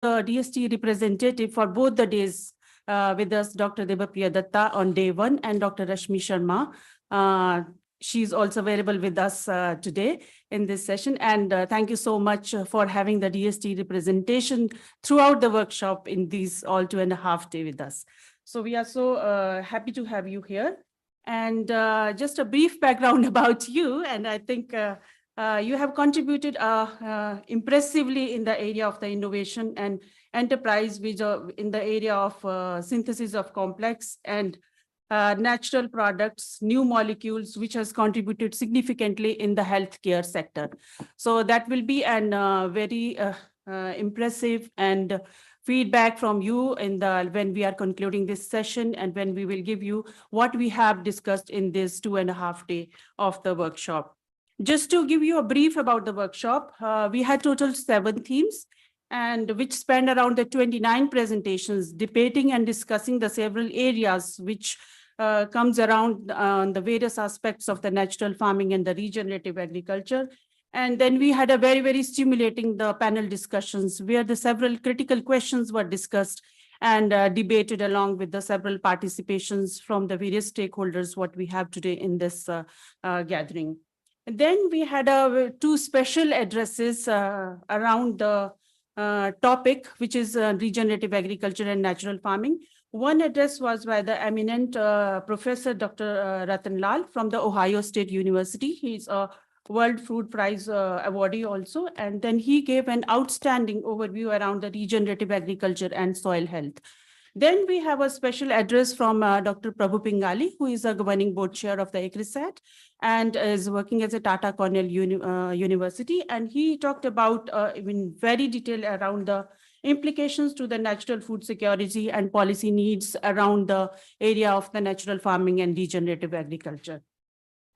the DST representative for both the days with us, Dr. Debapriya Datta on day 1 and Dr. Rashmi Sharma. She's also available with us today in this session. And thank you so much for having the DST representation throughout the workshop in these all 2.5 days with us. So we are so happy to have you here. And just a brief background about you. And I think you have contributed impressively in the area of the innovation and enterprise, which in the area of synthesis of complex and natural products, new molecules, which has contributed significantly in the healthcare sector. So that will be an very impressive and feedback from you in when we are concluding this session and when we will give you what we have discussed in this 2.5 days of the workshop. Just to give you a brief about the workshop, we had total 7 themes, and which spanned around the 29 presentations, debating and discussing the several areas which comes around the various aspects of the natural farming and the regenerative agriculture. And then we had a very, very stimulating the panel discussions where the several critical questions were discussed and debated along with the several participations from the various stakeholders what we have today in this gathering. And then we had 2 special addresses around the topic, which is regenerative agriculture and natural farming. One address was by the eminent Professor Dr. Ratan Lal from the Ohio State University. He's a World Food Prize awardee also. And then he gave an outstanding overview around the regenerative agriculture and soil health. Then we have a special address from Dr. Prabhu Pingali, who is a governing board chair of the AgriSat and is working as a Tata Cornell University. And he talked about in very detail around the implications to the natural food security and policy needs around the area of the natural farming and regenerative agriculture.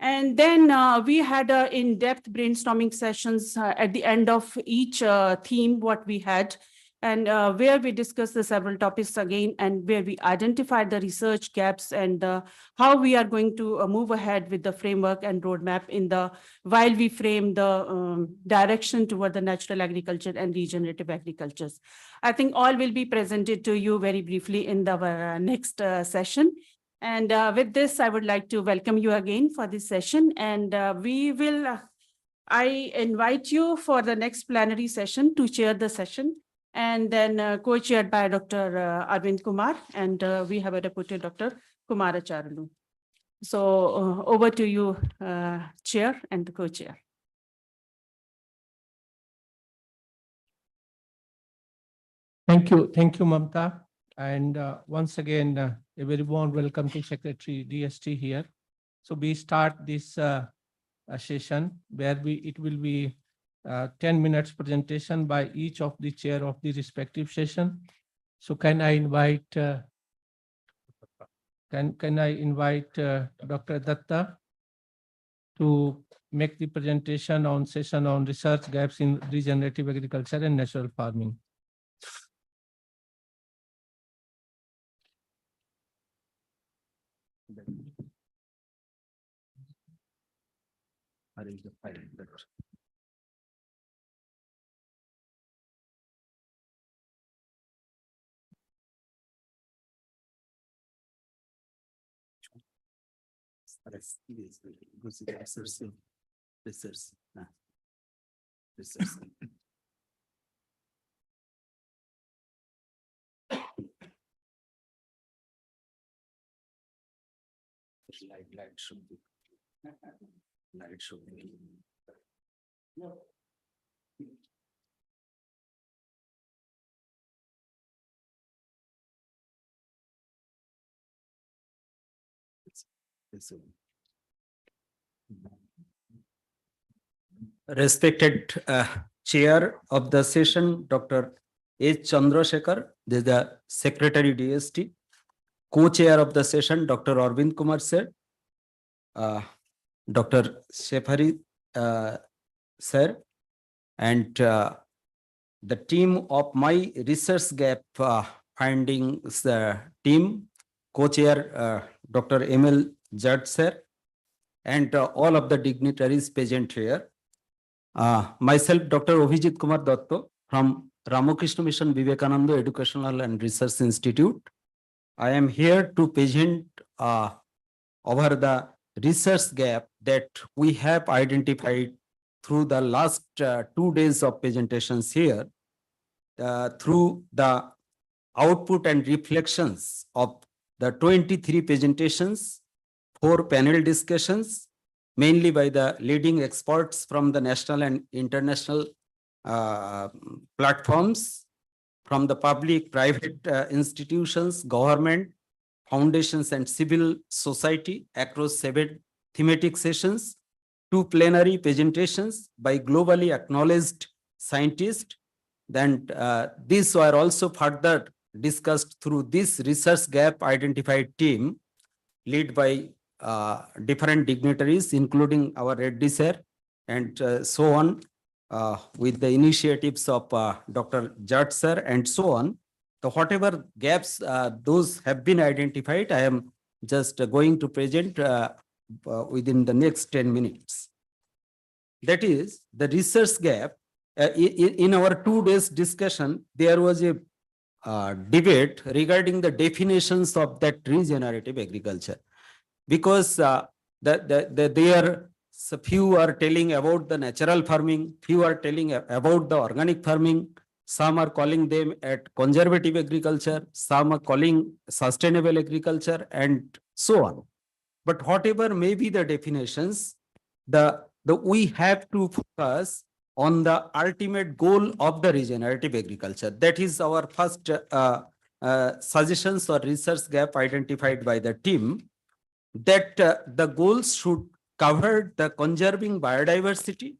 And then we had in-depth brainstorming sessions at the end of each theme, what we had, and where we discussed the several topics again, and where we identified the research gaps and how we are going to move ahead with the framework and roadmap in the while we frame the direction toward the natural agriculture and regenerative agricultures. I think all will be presented to you very briefly in the next session. And with this, I would like to welcome you again for this session. And we will, I invite you for the next plenary session to chair the session, and then co-chaired by Dr. Arvind Kumar, and we have a deputy Dr. Kumara Charalu. So over to you, chair and the co-chair. Thank you, Mamta. And once again, a very warm welcome to Secretary DST here. So we start this session where it will be 10 minutes presentation by each of the chair of the respective session. So can I invite Dr. Datta to make the presentation on session on research gaps in regenerative agriculture and natural farming. Light should be. Light should be. Respected chair of the session, Dr. H. Chandrasekhar, this is the Secretary DST. Co-chair of the session, Dr. Arvind Kumar sir, Dr. Shefari sir, and the team of my research gap findings team, co-chair Dr. M.L. Judd sir, and all of the dignitaries present here. Myself, Dr. Abhijit Kumar Datto from Ramakrishna Mission Vivekananda Educational and Research Institute. I am here to present over the research gap that we have identified through the last 2 days of presentations here, through the output and reflections of the 23 presentations, 4 panel discussions, mainly by the leading experts from the national and international platforms, from the public, private institutions, government, foundations, and civil society across 7 thematic sessions, 2 plenary presentations by globally acknowledged scientists. Then these were also further discussed through this research gap identified team led by different dignitaries, including our Reddy sir and so on, with the initiatives of Dr. Jat sir and so on. So whatever gaps those have been identified, I am just going to present within the next 10 minutes. That is the research gap. In our 2 days discussion, there was a debate regarding the definitions of that regenerative agriculture, because few are telling about the natural farming, few are telling about the organic farming, some are calling them at conservative agriculture, some are calling sustainable agriculture, and so on. But whatever may be the definitions, we have to focus on the ultimate goal of the regenerative agriculture. That is our first suggestions or research gap identified by the team, that the goals should cover the conserving biodiversity,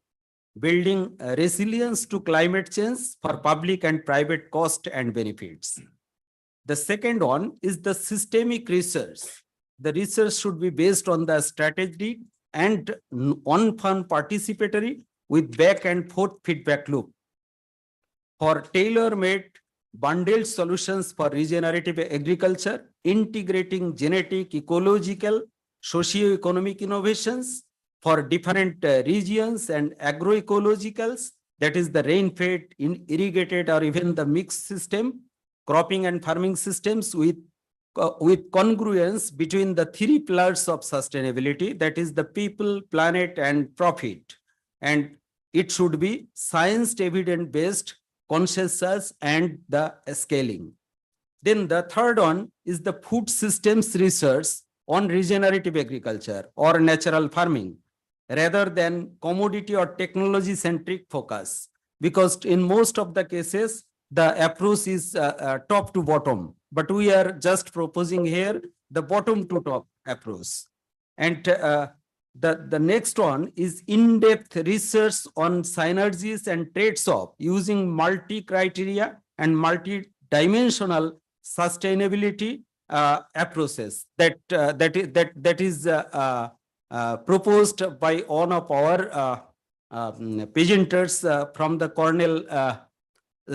building resilience to climate change for public and private cost and benefits. The second one is the systemic research. The research should be based on the strategy and on-farm participatory with back and forth feedback loop for tailor-made bundled solutions for regenerative agriculture, integrating genetic, ecological, socio-economic innovations for different regions and agroecologicals, that is the rain-fed, irrigated, or even the mixed system, cropping and farming systems with congruence between the 3 pillars of sustainability, that is the people, planet, and profit. And it should be science evidence based, consensus, and the scaling. Then the third one is the food systems research on regenerative agriculture or natural farming, rather than commodity or technology centric focus, because in most of the cases the approach is top to bottom, but we are just proposing here the bottom to top approach. And the next one is in-depth research on synergies and trades-off using multi-criteria and multi-dimensional sustainability approaches that is proposed by one of our presenters from the Cornell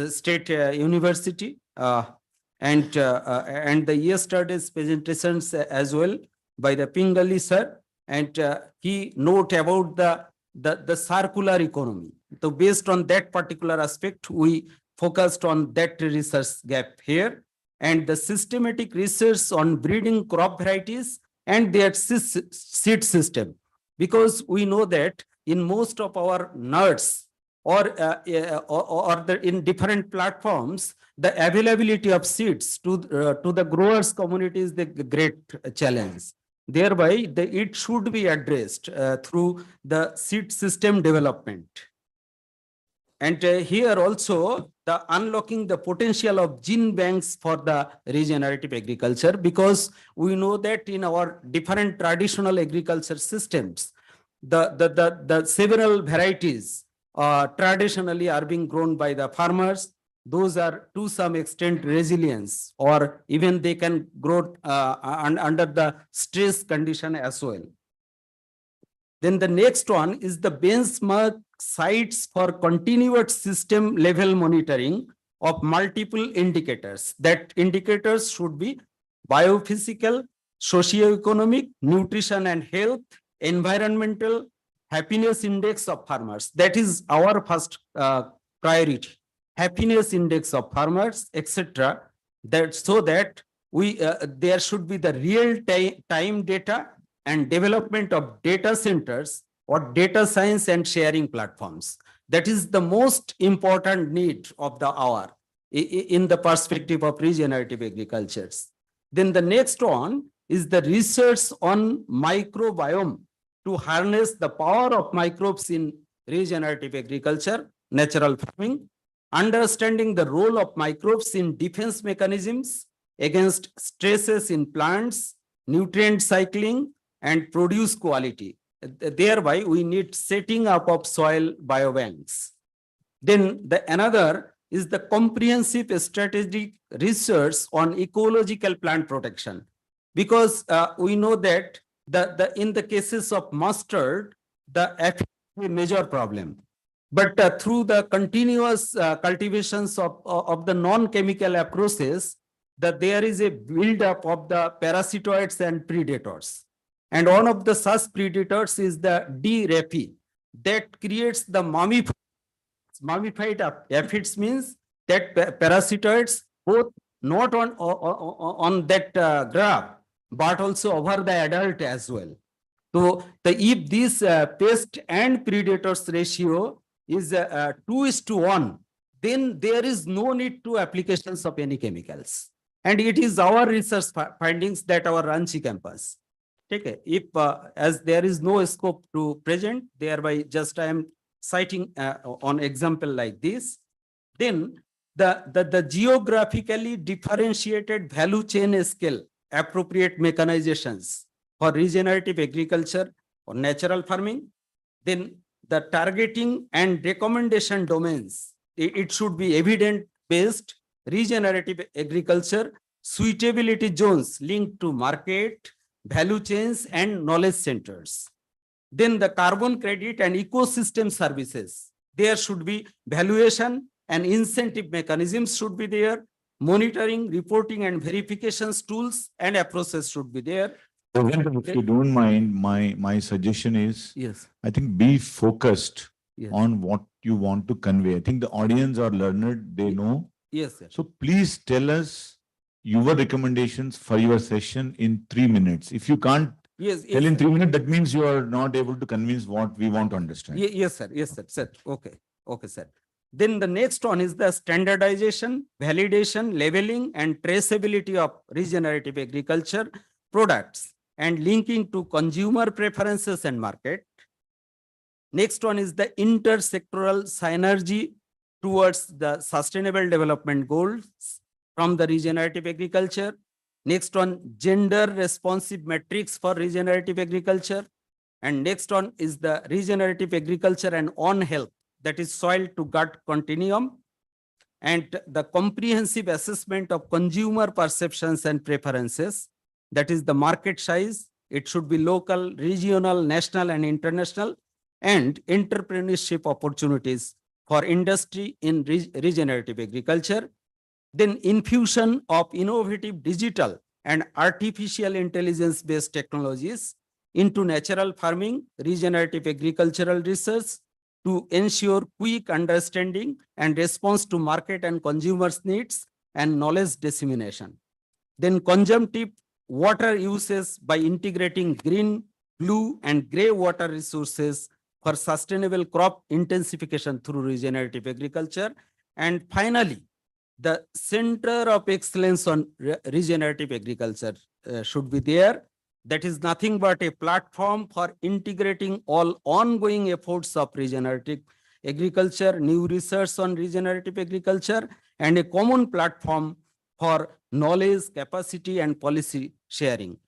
State University, and the yesterday's presentations as well by the Pingali sir, and he note about the circular economy. So based on that particular aspect, we focused on that research gap here, and the systematic research on breeding crop varieties and their seed system, because we know that in most of our nuts or in different platforms, the availability of seeds to the growers community is the great challenge. Thereby, it should be addressed through the seed system development. And here also the unlocking the potential of gene banks for the regenerative agriculture, because we know that in our different traditional agriculture systems, the several varieties traditionally are being grown by the farmers. Those are to some extent resilience, or even they can grow under the stress condition as well. Then the next one is the benchmark sites for continuous system level monitoring of multiple indicators. That indicators should be biophysical, socio-economic, nutrition and health, environmental, happiness index of farmers. That is our first priority. happiness index of farmers, etc. That so that there should be the real time data and development of data centers or data science and sharing platforms. That is the most important need of the hour in the perspective of regenerative agricultures. Then the next one is the research on microbiome to harness the power of microbes in regenerative agriculture, natural farming, understanding the role of microbes in defense mechanisms against stresses in plants, nutrient cycling, and produce quality. Thereby, we need setting up of soil biobanks. Then another is the comprehensive strategic research on ecological plant protection. Because we know that in the cases of mustard, the aphid is a major problem. But through the continuous cultivations of the non-chemical approaches, that there is a build-up of the parasitoids and predators. And one of the such predators is the DST that creates the mummified aphids, means that parasitoids both not on that graph, but also over the adult as well. So if this pest and predators ratio is 2:1, then there is no need to applications of any chemicals. And it is our research findings that our Ranchi campus. Okay, if as there is no scope to present, thereby just I am citing on example like this, then the geographically differentiated value chain scale appropriate mechanizations for regenerative agriculture or natural farming, then the targeting and recommendation domains, it should be evidence based regenerative agriculture suitability zones linked to market, value chains, and knowledge centers. Then the carbon credit and ecosystem services, there should be valuation and incentive mechanisms should be there. Monitoring, reporting, and verifications tools and approaches should be there. If you don't mind, my suggestion is, Yes. I think be focused Yes. on what you want to convey. I think the audience are learned, they know. Yes, sir. So please tell us your recommendations for your session in 3 minutes. If you can't Yes. tell in 3 minutes, that means you are not able to convince what we want to understand. Yes, sir. Yes, sir. Sir. Okay. Okay, sir. Then the next one is the standardization, validation, labeling, and traceability of regenerative agriculture products and linking to consumer preferences and market. Next one is the intersectoral synergy towards the sustainable development goals from the regenerative agriculture. Next one, gender responsive metrics for regenerative agriculture. And next one is the regenerative agriculture and on health, that is soil to gut continuum. And the comprehensive assessment of consumer perceptions and preferences, that is the market size. It should be local, regional, national, and international, and entrepreneurship opportunities for industry in regenerative agriculture. Then infusion of innovative digital and artificial intelligence based technologies into natural farming, regenerative agricultural research to ensure quick understanding and response to market and consumers' needs and knowledge dissemination. Then conjunctive water uses by integrating green, blue, and gray water resources for sustainable crop intensification through regenerative agriculture. And finally, the center of excellence on regenerative agriculture should be there. That is nothing but a platform for integrating all ongoing efforts of regenerative agriculture, new research on regenerative agriculture, and a common platform for knowledge, capacity, and policy sharing.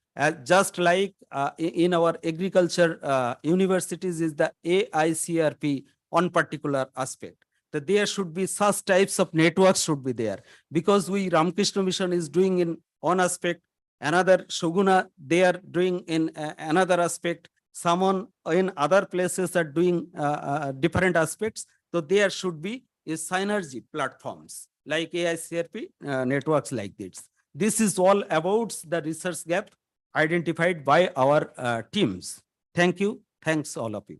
Just like in our agriculture universities is the AICRP on particular aspect. That there should be such types of networks should be there, because we Ramakrishna Mission is doing in one aspect, another Shoguna they are doing in another aspect, someone in other places are doing different aspects. So there should be a synergy platforms like AICRP networks like this. This is all about the research gap identified by our teams. Thank you. Thanks all of you.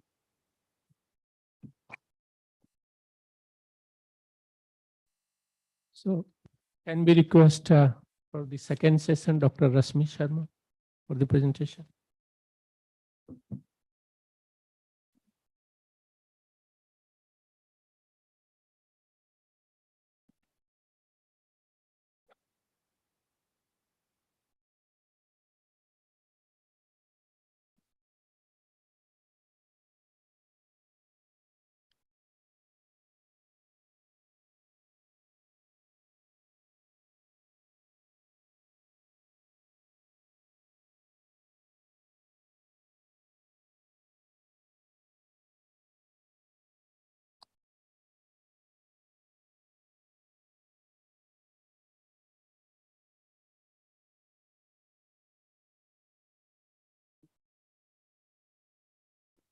So can we request for the second session, Dr. Rashmi Sharma for the presentation?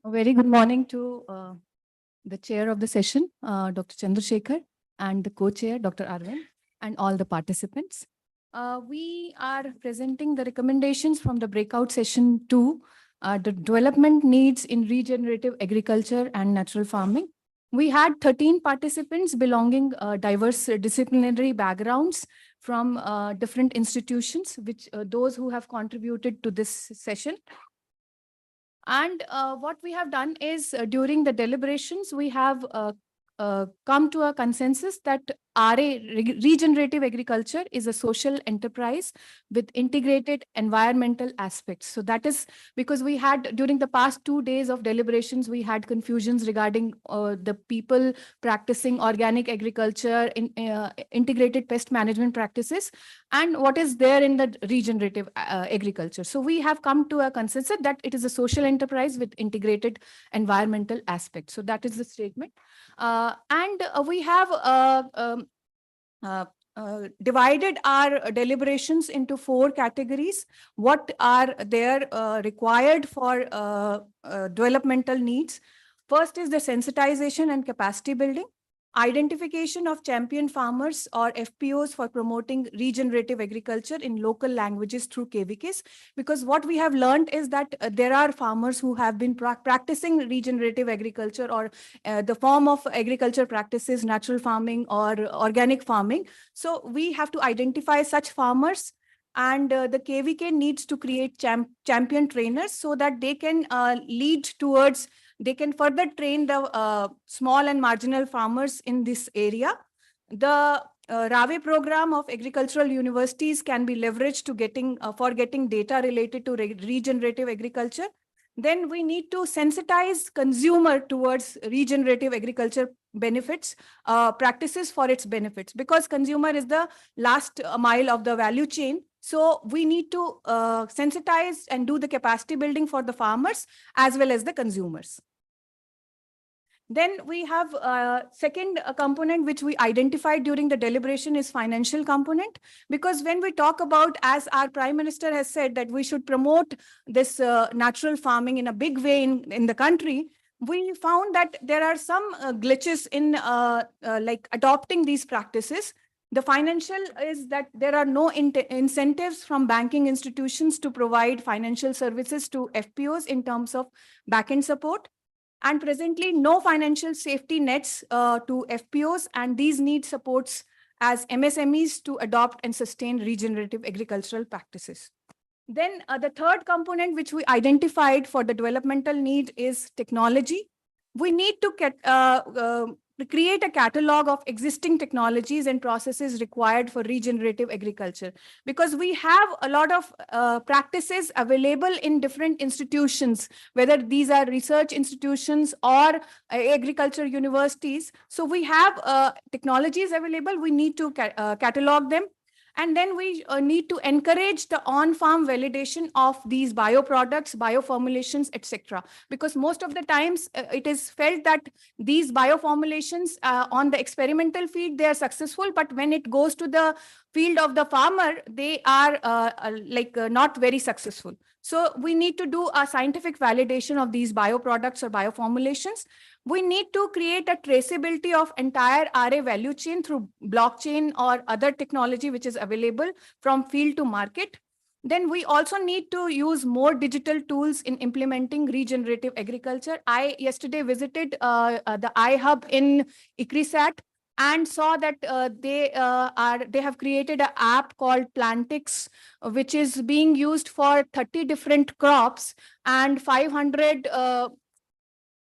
A very good morning to the chair of the session, Dr. Chandrasekhar, and the co-chair, Dr. Arvind, and all the participants. We are presenting the recommendations from the breakout session 2, the development needs in regenerative agriculture and natural farming. We had 13 participants belonging diverse disciplinary backgrounds from different institutions, which those who have contributed to this session. And what we have done is during the deliberations, we have come to a consensus that regenerative agriculture is a social enterprise with integrated environmental aspects. So that is because we had during the past 2 days of deliberations, we had confusions regarding the people practicing organic agriculture, integrated pest management practices, and what is there in the regenerative agriculture. So we have come to a consensus that it is a social enterprise with integrated environmental aspects. So that is the statement. And we have divided our deliberations into 4 categories. What are there required for developmental needs? First is the sensitization and capacity building, identification of champion farmers or FPOs for promoting regenerative agriculture in local languages through KVKs. Because what we have learned is that there are farmers who have been practicing regenerative agriculture or the form of agriculture practices, natural farming or organic farming. So we have to identify such farmers, and the KVK needs to create champion trainers so that they can lead towards, they can further train the small and marginal farmers in this area. The RAVE program of agricultural universities can be leveraged to getting data related to regenerative agriculture. Then we need to sensitize consumer towards regenerative agriculture benefits, practices for its benefits, because consumer is the last mile of the value chain. So we need to sensitize and do the capacity building for the farmers as well as the consumers. Then we have a second component which we identified during the deliberation is financial component. Because when we talk about, as our Prime Minister has said, that we should promote this natural farming in a big way in the country, we found that there are some glitches in like adopting these practices. The financial is that there are no incentives from banking institutions to provide financial services to FPOs in terms of backend support. And presently, no financial safety nets to FPOs, and these need supports as MSMEs to adopt and sustain regenerative agricultural practices. Then the third component which we identified for the developmental need is technology. We need to create a catalog of existing technologies and processes required for regenerative agriculture, because we have a lot of practices available in different institutions, whether these are research institutions or agriculture universities. So we have technologies available, we need to catalog them. And then we need to encourage the on-farm validation of these bioproducts, bioformulations, etc. Because most of the times it is felt that these bioformulations on the experimental field, they are successful, but when it goes to the field of the farmer, they are not very successful. So we need to do a scientific validation of these bioproducts or bioformulations. We need to create a traceability of entire RA value chain through blockchain or other technology which is available from field to market. Then we also need to use more digital tools in implementing regenerative agriculture. I yesterday visited the iHub in ICRISAT, and saw that they have created an app called Plantix, which is being used for 30 different crops and 500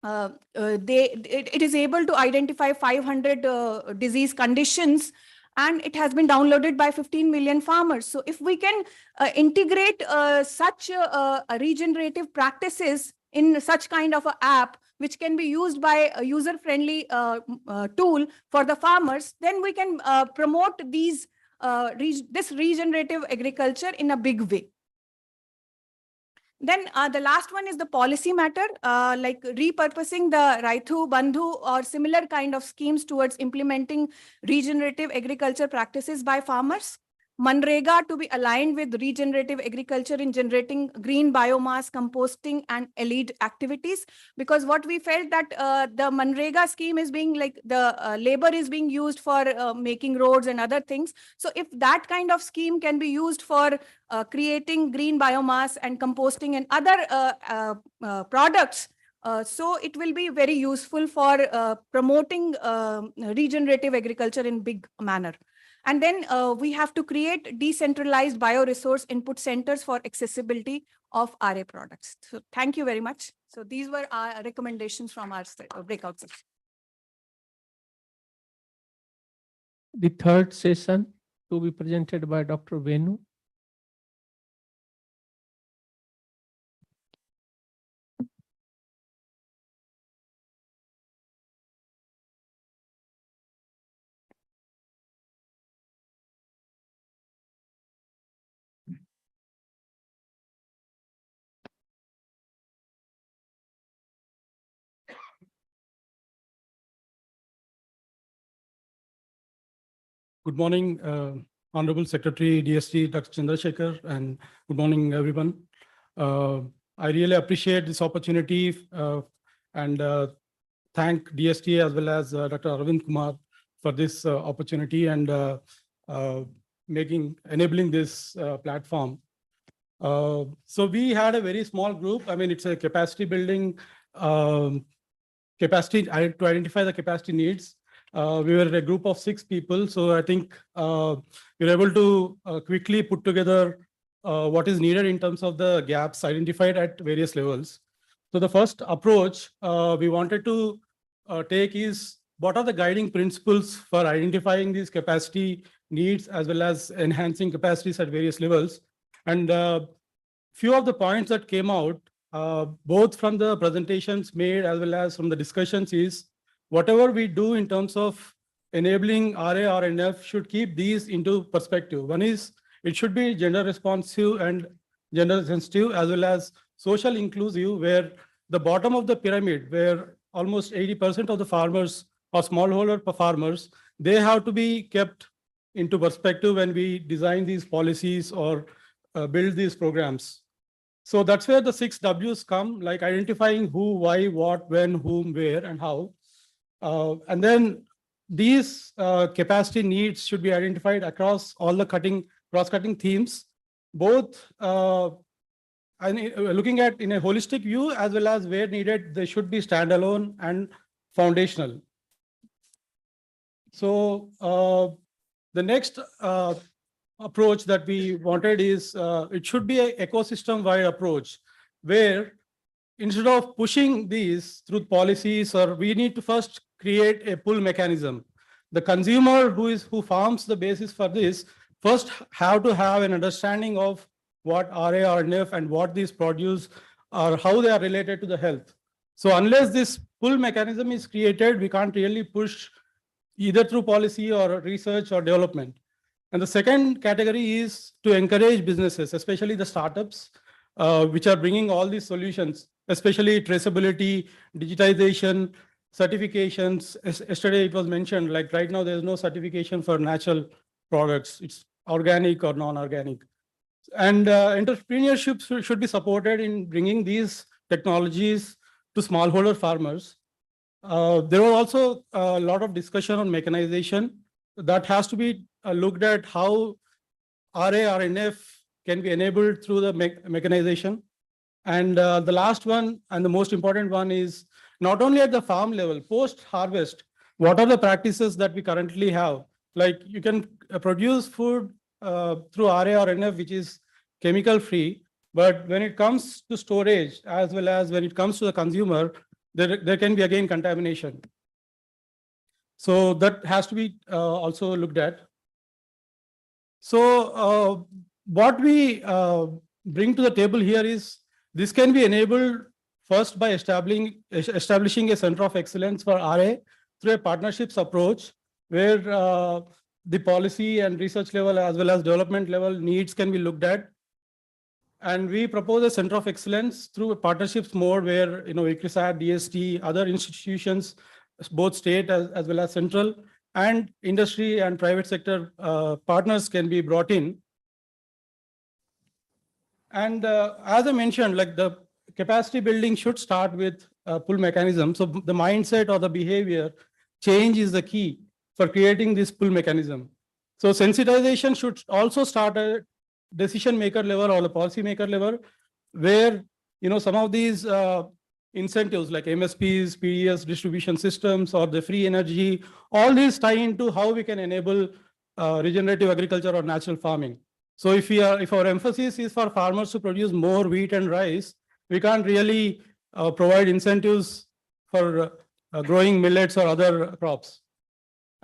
it is able to identify 500 disease conditions, and it has been downloaded by 15 million farmers. So if we can integrate such regenerative practices in such kind of an app, which can be used by a user-friendly tool for the farmers, then we can promote these this regenerative agriculture in a big way. Then the last one is the policy matter, like repurposing the Raithu Bandhu or similar kind of schemes towards implementing regenerative agriculture practices by farmers. Manrega to be aligned with regenerative agriculture in generating green biomass, composting, and allied activities. Because what we felt that the Manrega scheme is being like the labor is being used for making roads and other things. So if that kind of scheme can be used for creating green biomass and composting and other products, so it will be very useful for promoting regenerative agriculture in big manner. And then we have to create decentralized bioresource input centers for accessibility of RA products. So thank you very much. So these were our recommendations from our breakout session. The third session to be presented by Dr. Venu. Good morning, Honorable Secretary DST Dr. Chandrasekhar, and good morning, everyone. I really appreciate this opportunity and thank DST as well as Dr. Arvind Kumar for this opportunity and enabling this platform. So we had a very small group. I mean, it's a capacity building, to identify the capacity needs. We were a group of 6 people. So I think we were able to quickly put together what is needed in terms of the gaps identified at various levels. So the first approach we wanted to take is what are the guiding principles for identifying these capacity needs as well as enhancing capacities at various levels. And few of the points that came out, both from the presentations made as well as from the discussions, is whatever we do in terms of enabling RA or NF should keep these into perspective. One is it should be gender responsive and gender sensitive as well as social inclusive, where the bottom of the pyramid, where almost 80% of the farmers or smallholder farmers, they have to be kept into perspective when we design these policies or build these programs. So that's where the 6 Ws come, like identifying who, why, what, when, whom, where, and how. And then these capacity needs should be identified across all the cross-cutting themes, both looking at in a holistic view as well as where needed, they should be standalone and foundational. So the next approach that we wanted is it should be an ecosystem-wide approach where instead of pushing these through policies, or we need to first create a pull mechanism. The consumer who farms the basis for this first have to have an understanding of what RA or NF and what these produce or how they are related to the health. So unless this pull mechanism is created, we can't really push either through policy or research or development. And the second category is to encourage businesses, especially the startups, which are bringing all these solutions, especially traceability, digitization, certifications. Yesterday it was mentioned, like right now there's no certification for natural products. It's organic or non-organic. And entrepreneurship should be supported in bringing these technologies to smallholder farmers. There was also a lot of discussion on mechanization. That has to be looked at how RA or NF can be enabled through the mechanization. And the last one and the most important one is not only at the farm level, post-harvest, what are the practices that we currently have? Like you can produce food through RA or NF, which is chemical free. But when it comes to storage, as well as when it comes to the consumer, there can be again contamination. So that has to be also looked at. So what we bring to the table here is this can be enabled first by establishing a center of excellence for RA through a partnerships approach where the policy and research level as well as development level needs can be looked at. And we propose a center of excellence through a partnerships mode where, ICRISAT, DST, other institutions, both state as well as central, and industry and private sector partners can be brought in. And as I mentioned, like the capacity building should start with pull mechanism. So the mindset or the behavior change is the key for creating this pull mechanism. So sensitization should also start at decision maker level or the policy maker level, where some of these incentives like MSPs, PDS distribution systems, or the free energy, all these tie into how we can enable regenerative agriculture or natural farming. So if our emphasis is for farmers to produce more wheat and rice, we can't really provide incentives for growing millets or other crops.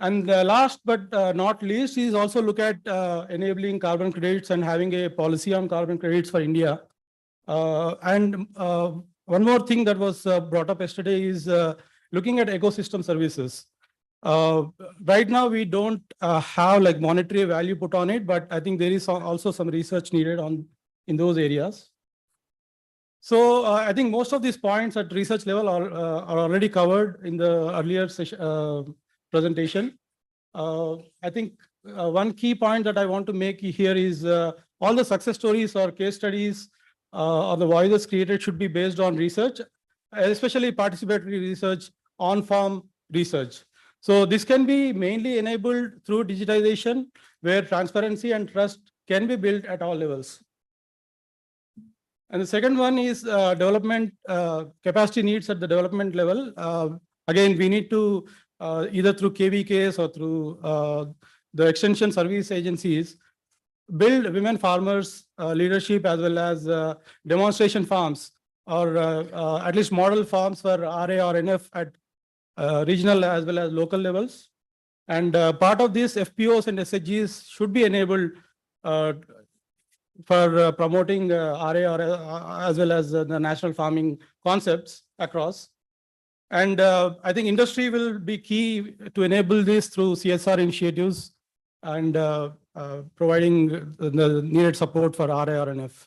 And last but not least is also look at enabling carbon credits and having a policy on carbon credits for India. And one more thing that was brought up yesterday is looking at ecosystem services. Right now, we don't have like monetary value put on it, but I think there is also some research needed in those areas. So I think most of these points at research level are already covered in the earlier session, presentation. I think one key point that I want to make here is all the success stories or case studies or the voices created should be based on research, especially participatory research, on-farm research. So this can be mainly enabled through digitization, where transparency and trust can be built at all levels. And the second one is development capacity needs at the development level. Again, we need to either through KVKs or through the extension service agencies, build women farmers leadership as well as demonstration farms or at least model farms for RA or NF at regional as well as local levels. And part of this FPOs and SHGs should be enabled for promoting RA or as well as the national farming concepts across. And I think industry will be key to enable this through CSR initiatives and providing the needed support for RA or NF.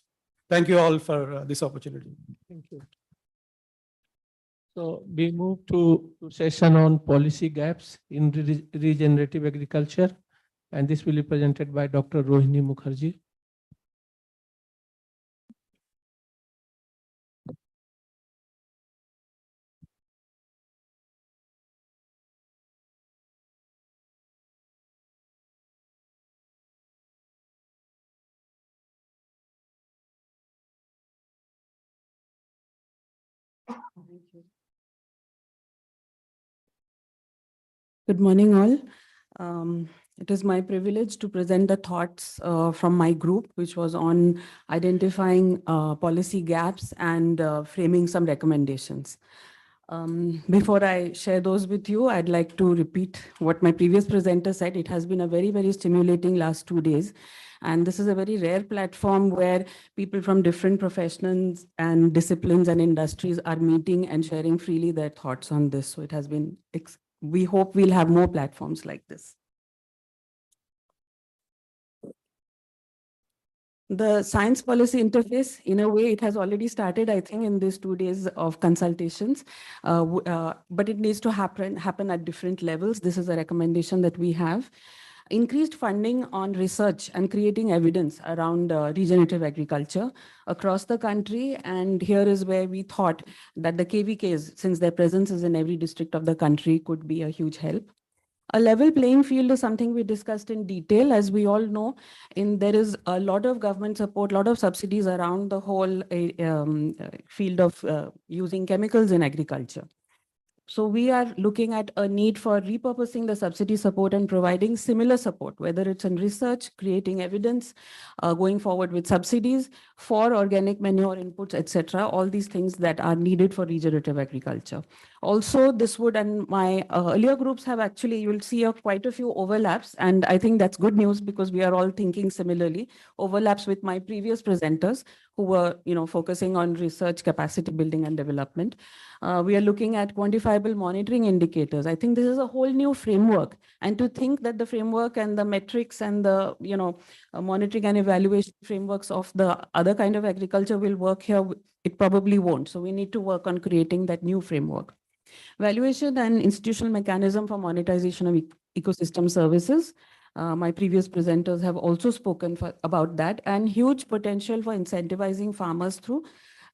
Thank you all for this opportunity. Thank you. So we move to session on policy gaps in regenerative agriculture, and this will be presented by Dr. Rohini Mukherjee. Good morning, all. It is my privilege to present the thoughts from my group, which was on identifying policy gaps and framing some recommendations. Before I share those with you, I'd like to repeat what my previous presenter said. It has been a very, very stimulating last 2 days. And this is a very rare platform where people from different professions and disciplines and industries are meeting and sharing freely their thoughts on this. So it has been, we hope we'll have more platforms like this. The science policy interface, in a way, it has already started, I think, in these 2 days of consultations, but it needs to happen at different levels. This is a recommendation that we have. Increased funding on research and creating evidence around regenerative agriculture across the country. And here is where we thought that the KVKs, since their presence is in every district of the country, could be a huge help. A level playing field is something we discussed in detail. As we all know, there is a lot of government support, a lot of subsidies around the whole field of using chemicals in agriculture. So we are looking at a need for repurposing the subsidy support and providing similar support, whether it's in research, creating evidence, going forward with subsidies for organic manure inputs, etc. All these things that are needed for regenerative agriculture. Also, this would, and my earlier groups have actually, you will see quite a few overlaps, and I think that's good news because we are all thinking similarly, overlaps with my previous presenters who were, focusing on research, capacity building and development. We are looking at quantifiable monitoring indicators. I think this is a whole new framework. And to think that the framework and the metrics and the monitoring and evaluation frameworks of the other kind of agriculture will work here, it probably won't. So we need to work on creating that new framework. Valuation and institutional mechanism for monetization of ecosystem services. My previous presenters have also spoken about that, and huge potential for incentivizing farmers through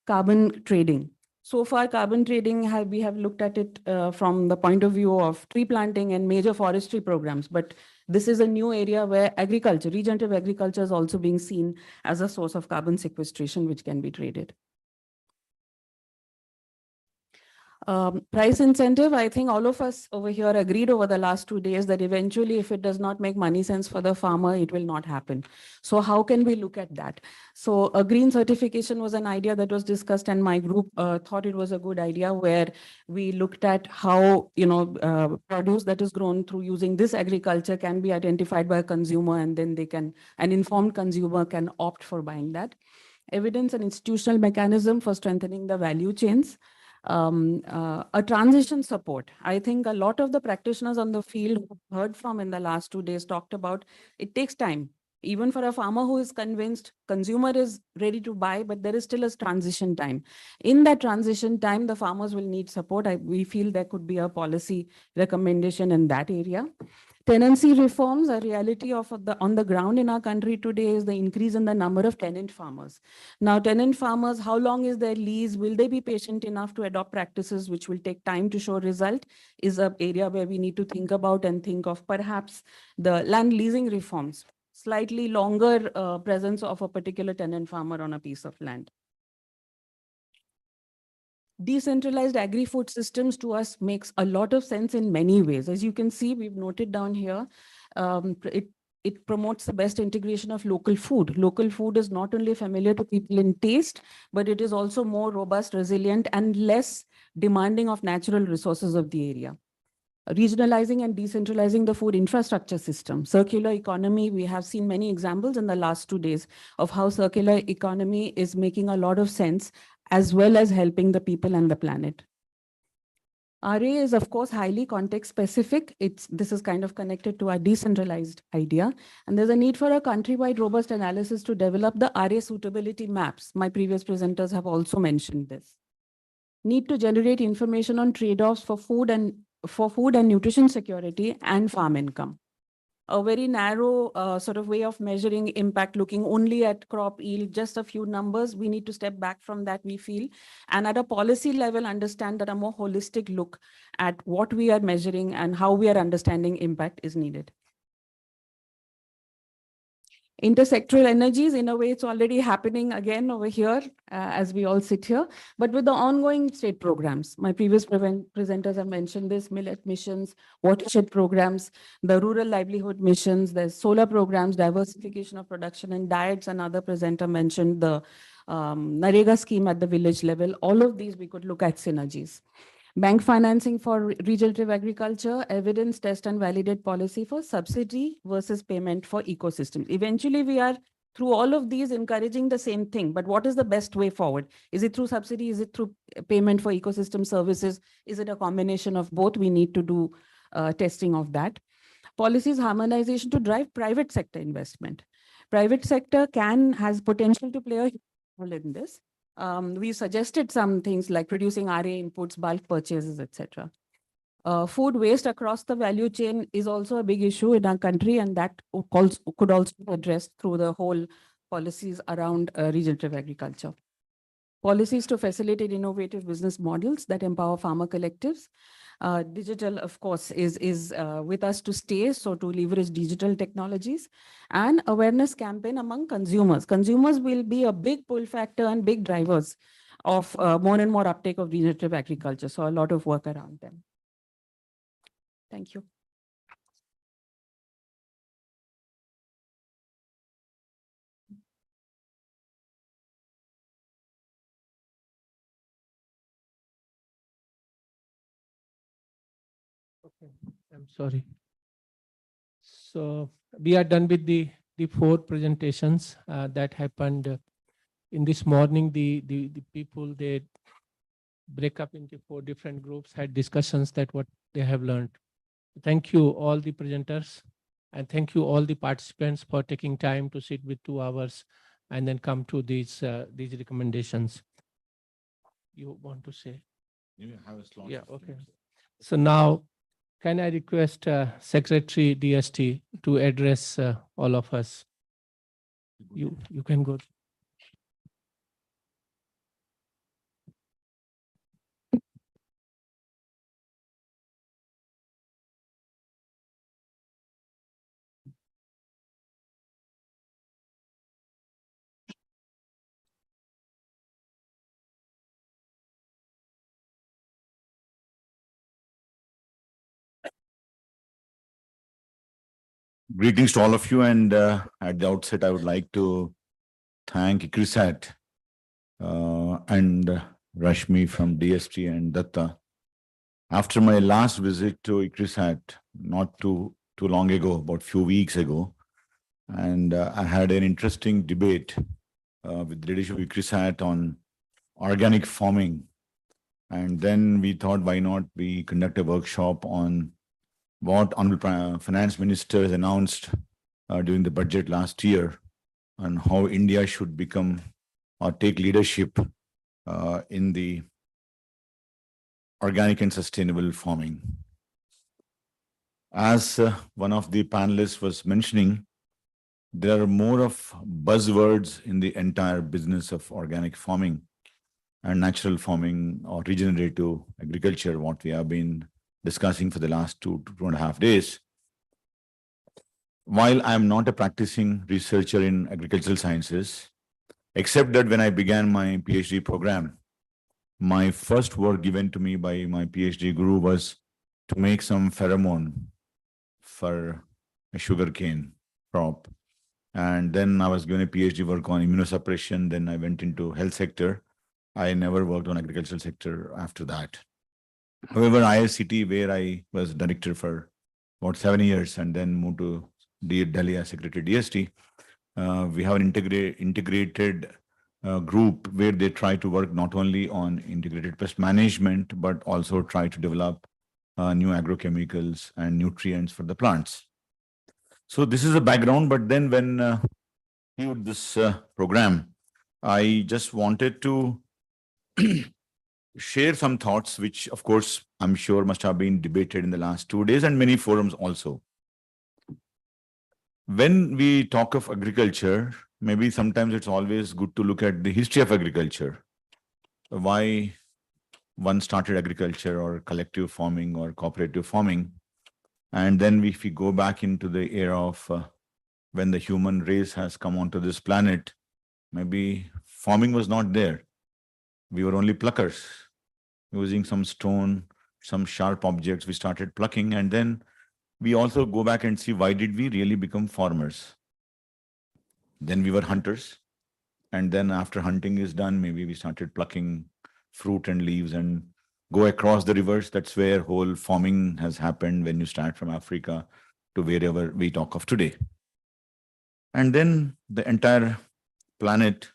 carbon trading. So far, carbon trading, we have looked at it from the point of view of tree planting and major forestry programs. But this is a new area where agriculture, regenerative agriculture is also being seen as a source of carbon sequestration, which can be traded. Price incentive, I think all of us over here agreed over the last 2 days that eventually if it does not make money sense for the farmer, it will not happen. So how can we look at that? So a green certification was an idea that was discussed, and my group thought it was a good idea, where we looked at how, produce that is grown through using this agriculture can be identified by a consumer, and then an informed consumer can opt for buying that. Evidence and institutional mechanism for strengthening the value chains. A transition support. I think a lot of the practitioners on the field who heard from in the last 2 days talked about it takes time. Even for a farmer who is convinced, consumer is ready to buy, but there is still a transition time. In that transition time, the farmers will need support. We feel there could be a policy recommendation in that area. Tenancy reforms, a reality on the ground in our country today is the increase in the number of tenant farmers. Now, tenant farmers, how long is their lease? Will they be patient enough to adopt practices which will take time to show result? Is an area where we need to think about and think of perhaps the land leasing reforms, slightly longer presence of a particular tenant farmer on a piece of land. Decentralized agri-food systems to us makes a lot of sense in many ways. As you can see, we've noted down here, it promotes the best integration of local food. Local food is not only familiar to people in taste, but it is also more robust, resilient, and less demanding of natural resources of the area. Regionalizing and decentralizing the food infrastructure system. Circular economy, we have seen many examples in the last 2 days of how circular economy is making a lot of sense, as well as helping the people and the planet. RA is, of course, highly context specific. This is kind of connected to our decentralized idea. And there's a need for a countrywide robust analysis to develop the RA suitability maps. My previous presenters have also mentioned this. Need to generate information on trade-offs for food and nutrition security and farm income. A very narrow sort of way of measuring impact, looking only at crop yield, just a few numbers. We need to step back from that, we feel. And at a policy level, understand that a more holistic look at what we are measuring and how we are understanding impact is needed. Intersectoral energies, in a way, it's already happening again over here as we all sit here, but with the ongoing state programs. My previous presenters have mentioned this, millet missions, watershed programs, the rural livelihood missions, there's solar programs, diversification of production and diets. Another presenter mentioned the Narega scheme at the village level. All of these, we could look at synergies. Bank financing for regenerative agriculture, evidence, test and validate policy for subsidy versus payment for ecosystems. Eventually, we are through all of these encouraging the same thing, but what is the best way forward? Is it through subsidy? Is it through payment for ecosystem services? Is it a combination of both? We need to do testing of that. Policies harmonization to drive private sector investment. Private sector has potential to play a role in this. We suggested some things like producing RA inputs, bulk purchases, etc. Food waste across the value chain is also a big issue in our country, and that could also be addressed through the whole policies around regenerative agriculture. Policies to facilitate innovative business models that empower farmer collectives. Digital, of course, is with us to stay, so to leverage digital technologies, and awareness campaign among consumers. Consumers will be a big pull factor and big drivers of more and more uptake of regenerative agriculture, so a lot of work around them. Thank you. Okay, I'm sorry. So we are done with the four presentations that happened in this morning. The people, they break up into four different groups, had discussions that what they have learned. Thank you all the presenters, and thank you all the participants for taking time to sit with 2 hours and then come to these recommendations. You want to say? You have a slot. Yeah, okay. So now, can I request Secretary DST to address all of us? You can go. Greetings to all of you, and at the outset, I would like to thank ICRISAT and Rashmi from DST and Datta. After my last visit to ICRISAT, not too long ago, about few weeks ago, and I had an interesting debate with the leadership of ICRISAT on organic farming. And then we thought, why not we conduct a workshop on what Honorable Finance Minister has announced during the budget last year on how India should become or take leadership in the organic and sustainable farming. As one of the panelists was mentioning, there are more of buzzwords in the entire business of organic farming and natural farming or regenerative agriculture, what we have been discussing for the last 2.5 days. While I am not a practicing researcher in agricultural sciences, except that when I began my PhD program, my first work given to me by my PhD guru was to make some pheromone for a sugarcane crop. And then I was given a PhD work on immunosuppression. Then I went into health sector. I never worked on agricultural sector after that. However, IICT, where I was director for about 7 years and then moved to Delhi as secretary DST, we have an integrated group where they try to work not only on integrated pest management, but also try to develop new agrochemicals and nutrients for the plants. So this is a background, but then when viewed this program, I just wanted to share some thoughts, which of course, I'm sure must have been debated in the last 2 days and many forums also. When we talk of agriculture, maybe sometimes it's always good to look at the history of agriculture. Why one started agriculture or collective farming or cooperative farming. And then if we go back into the era of when the human race has come onto this planet, maybe farming was not there. We were only pluckers. Using some stone, some sharp objects, we started plucking. And then we also go back and see, why did we really become farmers? Then we were hunters. And then after hunting is done, maybe we started plucking fruit and leaves and go across the rivers. That's where whole farming has happened when you start from Africa to wherever we talk of today. And then the entire planet,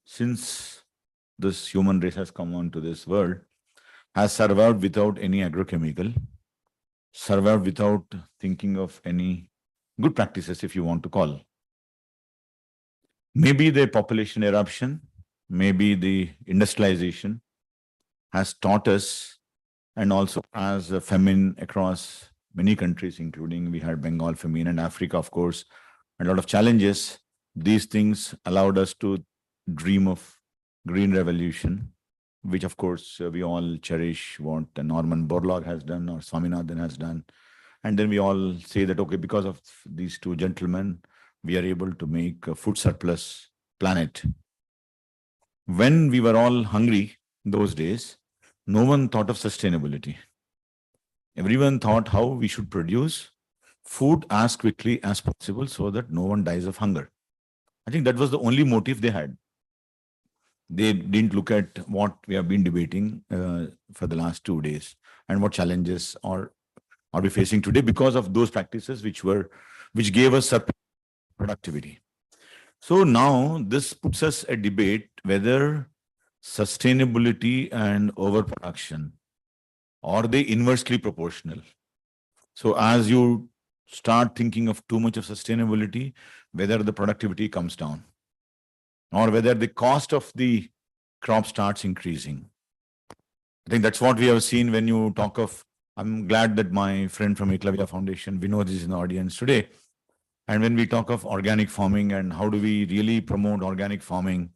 since this human race has come onto this world, has survived without any agrochemical, survived without thinking of any good practices, if you want to call. Maybe the population eruption, maybe the industrialization has taught us, and also as a famine across many countries, including we had Bengal famine and Africa, of course, a lot of challenges. These things allowed us to dream of green revolution, which of course we all cherish what Norman Borlaug has done or Swaminathan has done. And then we all say that, okay, because of these two gentlemen, we are able to make a food surplus planet. When we were all hungry those days, no one thought of sustainability. Everyone thought how we should produce food as quickly as possible so that no one dies of hunger. I think that was the only motive they had. They didn't look at what we have been debating for the last 2 days and what challenges are we facing today because of those practices which gave us productivity. So now this puts us a debate whether sustainability and overproduction, are they inversely proportional? So as you start thinking of too much of sustainability, whether the productivity comes down or whether the cost of the crop starts increasing. I think that's what we have seen when you talk of, I'm glad that my friend from Eklavya Foundation, Vinod, is in the audience today. And when we talk of organic farming and how do we really promote organic farming,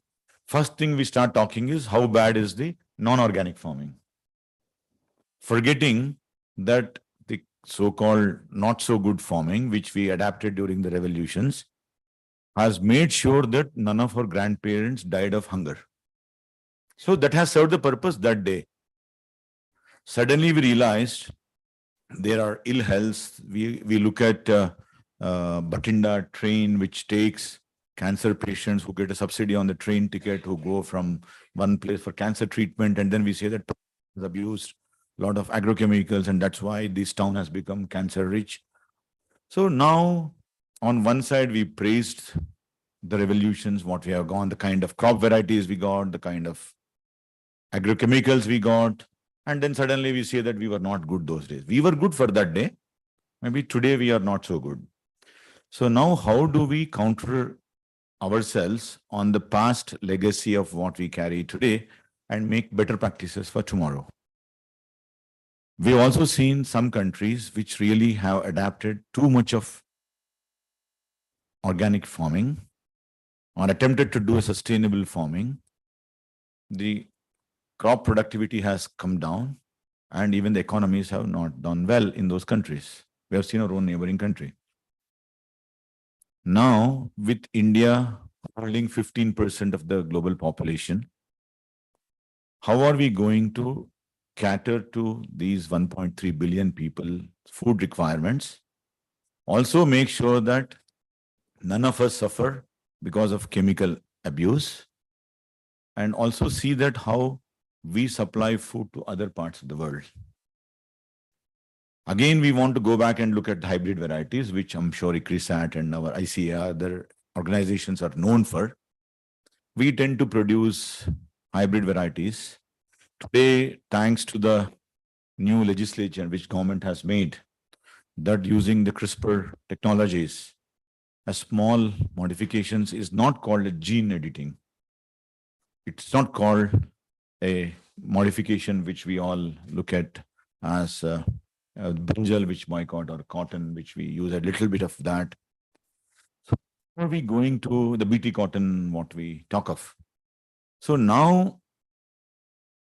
first thing we start talking is how bad is the non-organic farming. Forgetting that the so-called not so good farming, which we adapted during the revolutions, has made sure that none of our grandparents died of hunger. So that has served the purpose that day. Suddenly we realized there are ill healths. We look at Batinda train, which takes cancer patients who get a subsidy on the train ticket, who go from one place for cancer treatment. And then we say that is abused, a lot of agrochemicals, and that's why this town has become cancer rich. So now on one side, we praised the revolutions, what we have gone, the kind of crop varieties we got, the kind of agrochemicals we got. And then suddenly we say that we were not good those days. We were good for that day. Maybe today we are not so good. So now how do we counter ourselves on the past legacy of what we carry today and make better practices for tomorrow? We've also seen some countries which really have adapted too much of organic farming or attempted to do a sustainable farming. The crop productivity has come down and even the economies have not done well in those countries. We have seen our own neighboring country. Now, with India holding 15% of the global population, how are we going to cater to these 1.3 billion people food requirements? Also make sure that none of us suffer because of chemical abuse, and also see that how we supply food to other parts of the world. Again, we want to go back and look at hybrid varieties, which I'm sure ICRISAT and our ICA, other organizations are known for. We tend to produce hybrid varieties. Today, thanks to the new legislation which government has made, that using the CRISPR technologies, a small modifications is not called a gene editing. It's not called a modification which we all look at as brinjal, which boycott, or cotton, which we use a little bit of that. So are we going to the BT cotton, what we talk of? So now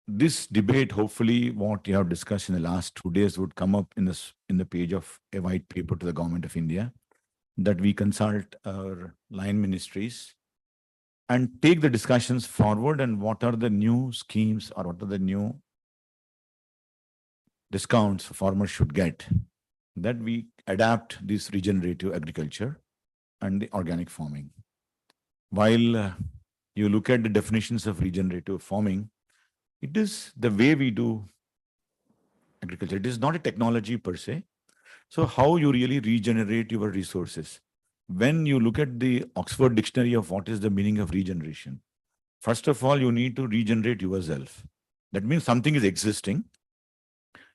this debate, hopefully what you have discussed in the last 2 days would come up in the page of a white paper to the Government of India, that we consult our line ministries and take the discussions forward, and what are the new schemes or what are the new discounts farmers should get, that we adapt this regenerative agriculture and the organic farming. While you look at the definitions of regenerative farming, it is the way we do agriculture. It is not a technology per se. So how you really regenerate your resources. When you look at the Oxford Dictionary of what is the meaning of regeneration, first of all, you need to regenerate yourself. That means something is existing,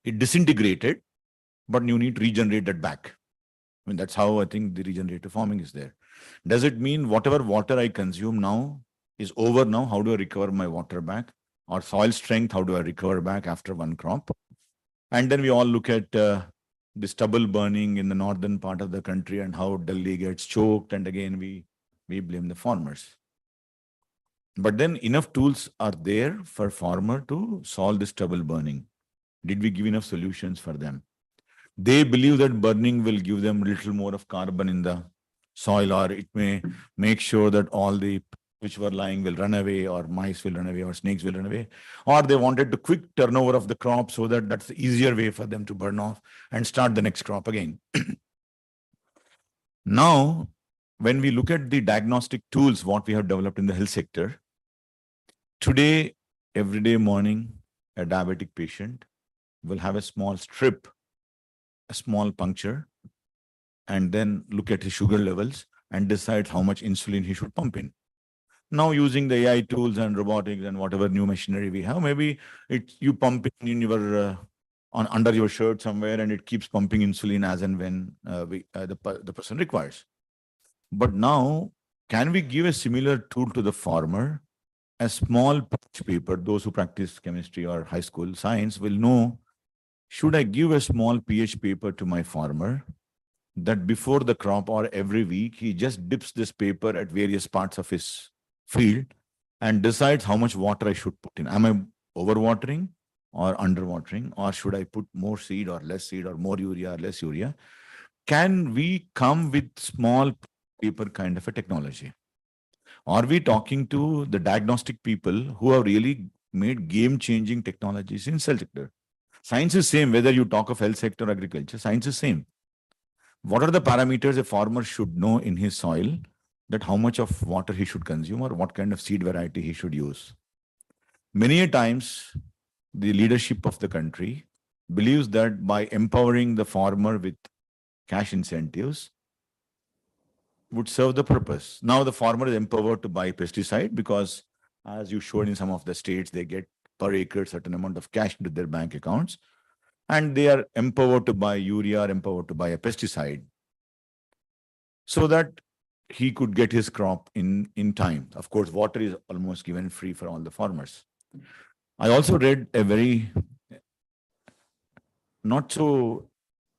it disintegrated, but you need to regenerate that back. I mean, that's how I think the regenerative farming is there. Does it mean whatever water I consume now is over now? How do I recover my water back? Or soil strength, how do I recover back after one crop? And then we all look at the stubble burning in the northern part of the country and how Delhi gets choked. And again, we blame the farmers. But then enough tools are there for farmer to solve the stubble burning. Did we give enough solutions for them? They believe that burning will give them a little more of carbon in the soil, or it may make sure that all the which were lying will run away, or mice will run away, or snakes will run away, or they wanted to quick turnover of the crop so that that's the easier way for them to burn off and start the next crop again. Now, when we look at the diagnostic tools, what we have developed in the health sector, today, every day morning, a diabetic patient will have a small strip, a small puncture, and then look at his sugar levels and decide how much insulin he should pump in. Now, using the AI tools and robotics and whatever new machinery we have, maybe you pump it in your under your shirt somewhere, and it keeps pumping insulin as and when the person requires. But now, can we give a similar tool to the farmer? A small pH paper, those who practice chemistry or high school science will know, should I give a small pH paper to my farmer that before the crop or every week, he just dips this paper at various parts of his field and decides how much water I should put in. Am I overwatering or underwatering, or should I put more seed or less seed, or more urea or less urea? Can we come with small paper kind of a technology? Are we talking to the diagnostic people who have really made game-changing technologies in cell sector? Science is same, whether you talk of health sector or agriculture, science is same. What are the parameters a farmer should know in his soil, that how much of water he should consume or what kind of seed variety he should use? Many a times, the leadership of the country believes that by empowering the farmer with cash incentives would serve the purpose. Now the farmer is empowered to buy pesticide because, as you showed in some of the states, they get per acre certain amount of cash into their bank accounts, and they are empowered to buy urea, empowered to buy a pesticide, so that he could get his crop in time. Of course, water is almost given free for all the farmers. I also read a very not so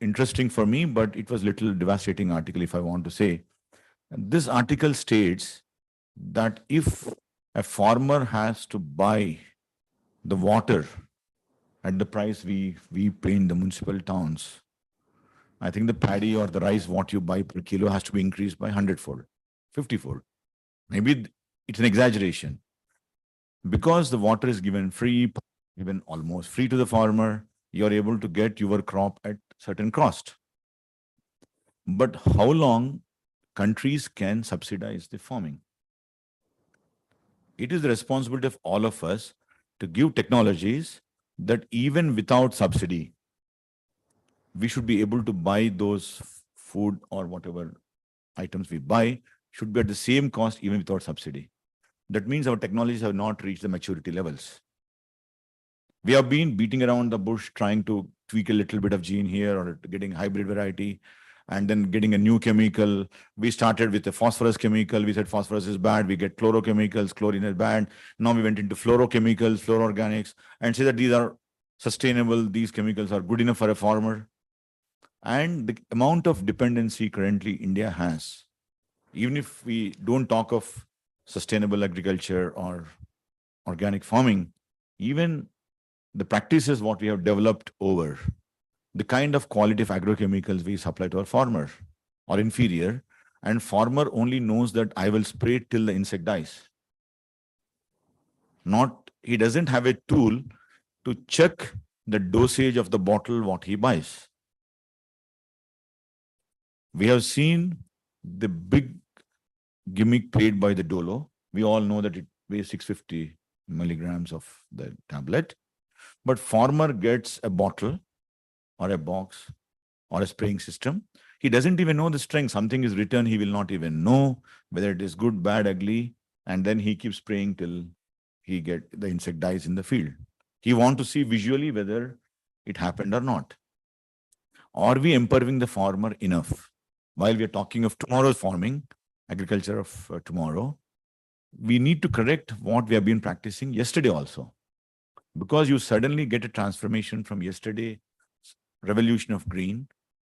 interesting for me, but it was little devastating article, if I want to say. This article states that if a farmer has to buy the water at the price we pay in the municipal towns, I think the paddy or the rice what you buy per kilo has to be increased by 100-fold, 50-fold. Maybe it's an exaggeration. Because the water is given free, given almost free to the farmer, you're able to get your crop at certain cost. But how long countries can subsidize the farming? It is the responsibility of all of us to give technologies that even without subsidy, we should be able to buy those food or whatever items we buy should be at the same cost even without subsidy. That means our technologies have not reached the maturity levels. We have been beating around the bush trying to tweak a little bit of gene here or getting hybrid variety and then getting a new chemical. We started with a phosphorus chemical. We said phosphorus is bad. We get chlorochemicals, chlorine is bad. Now we went into fluorochemicals, fluoroorganics, and say that these are sustainable. These chemicals are good enough for a farmer. And the amount of dependency currently India has, even if we don't talk of sustainable agriculture or organic farming, even the practices what we have developed over, the kind of quality of agrochemicals we supply to our farmer are inferior, and farmer only knows that I will spray till the insect dies. He doesn't have a tool to check the dosage of the bottle what he buys. We have seen the big gimmick played by the Dolo. We all know that it weighs 650 milligrams of the tablet, but farmer gets a bottle or a box or a spraying system. He doesn't even know the strength. Something is written, he will not even know whether it is good, bad, ugly, and then he keeps spraying till the insect dies in the field. He wants to see visually whether it happened or not. Are we empowering the farmer enough? While we are talking of tomorrow's farming, agriculture of tomorrow, we need to correct what we have been practicing yesterday also. Because you suddenly get a transformation from yesterday revolution of green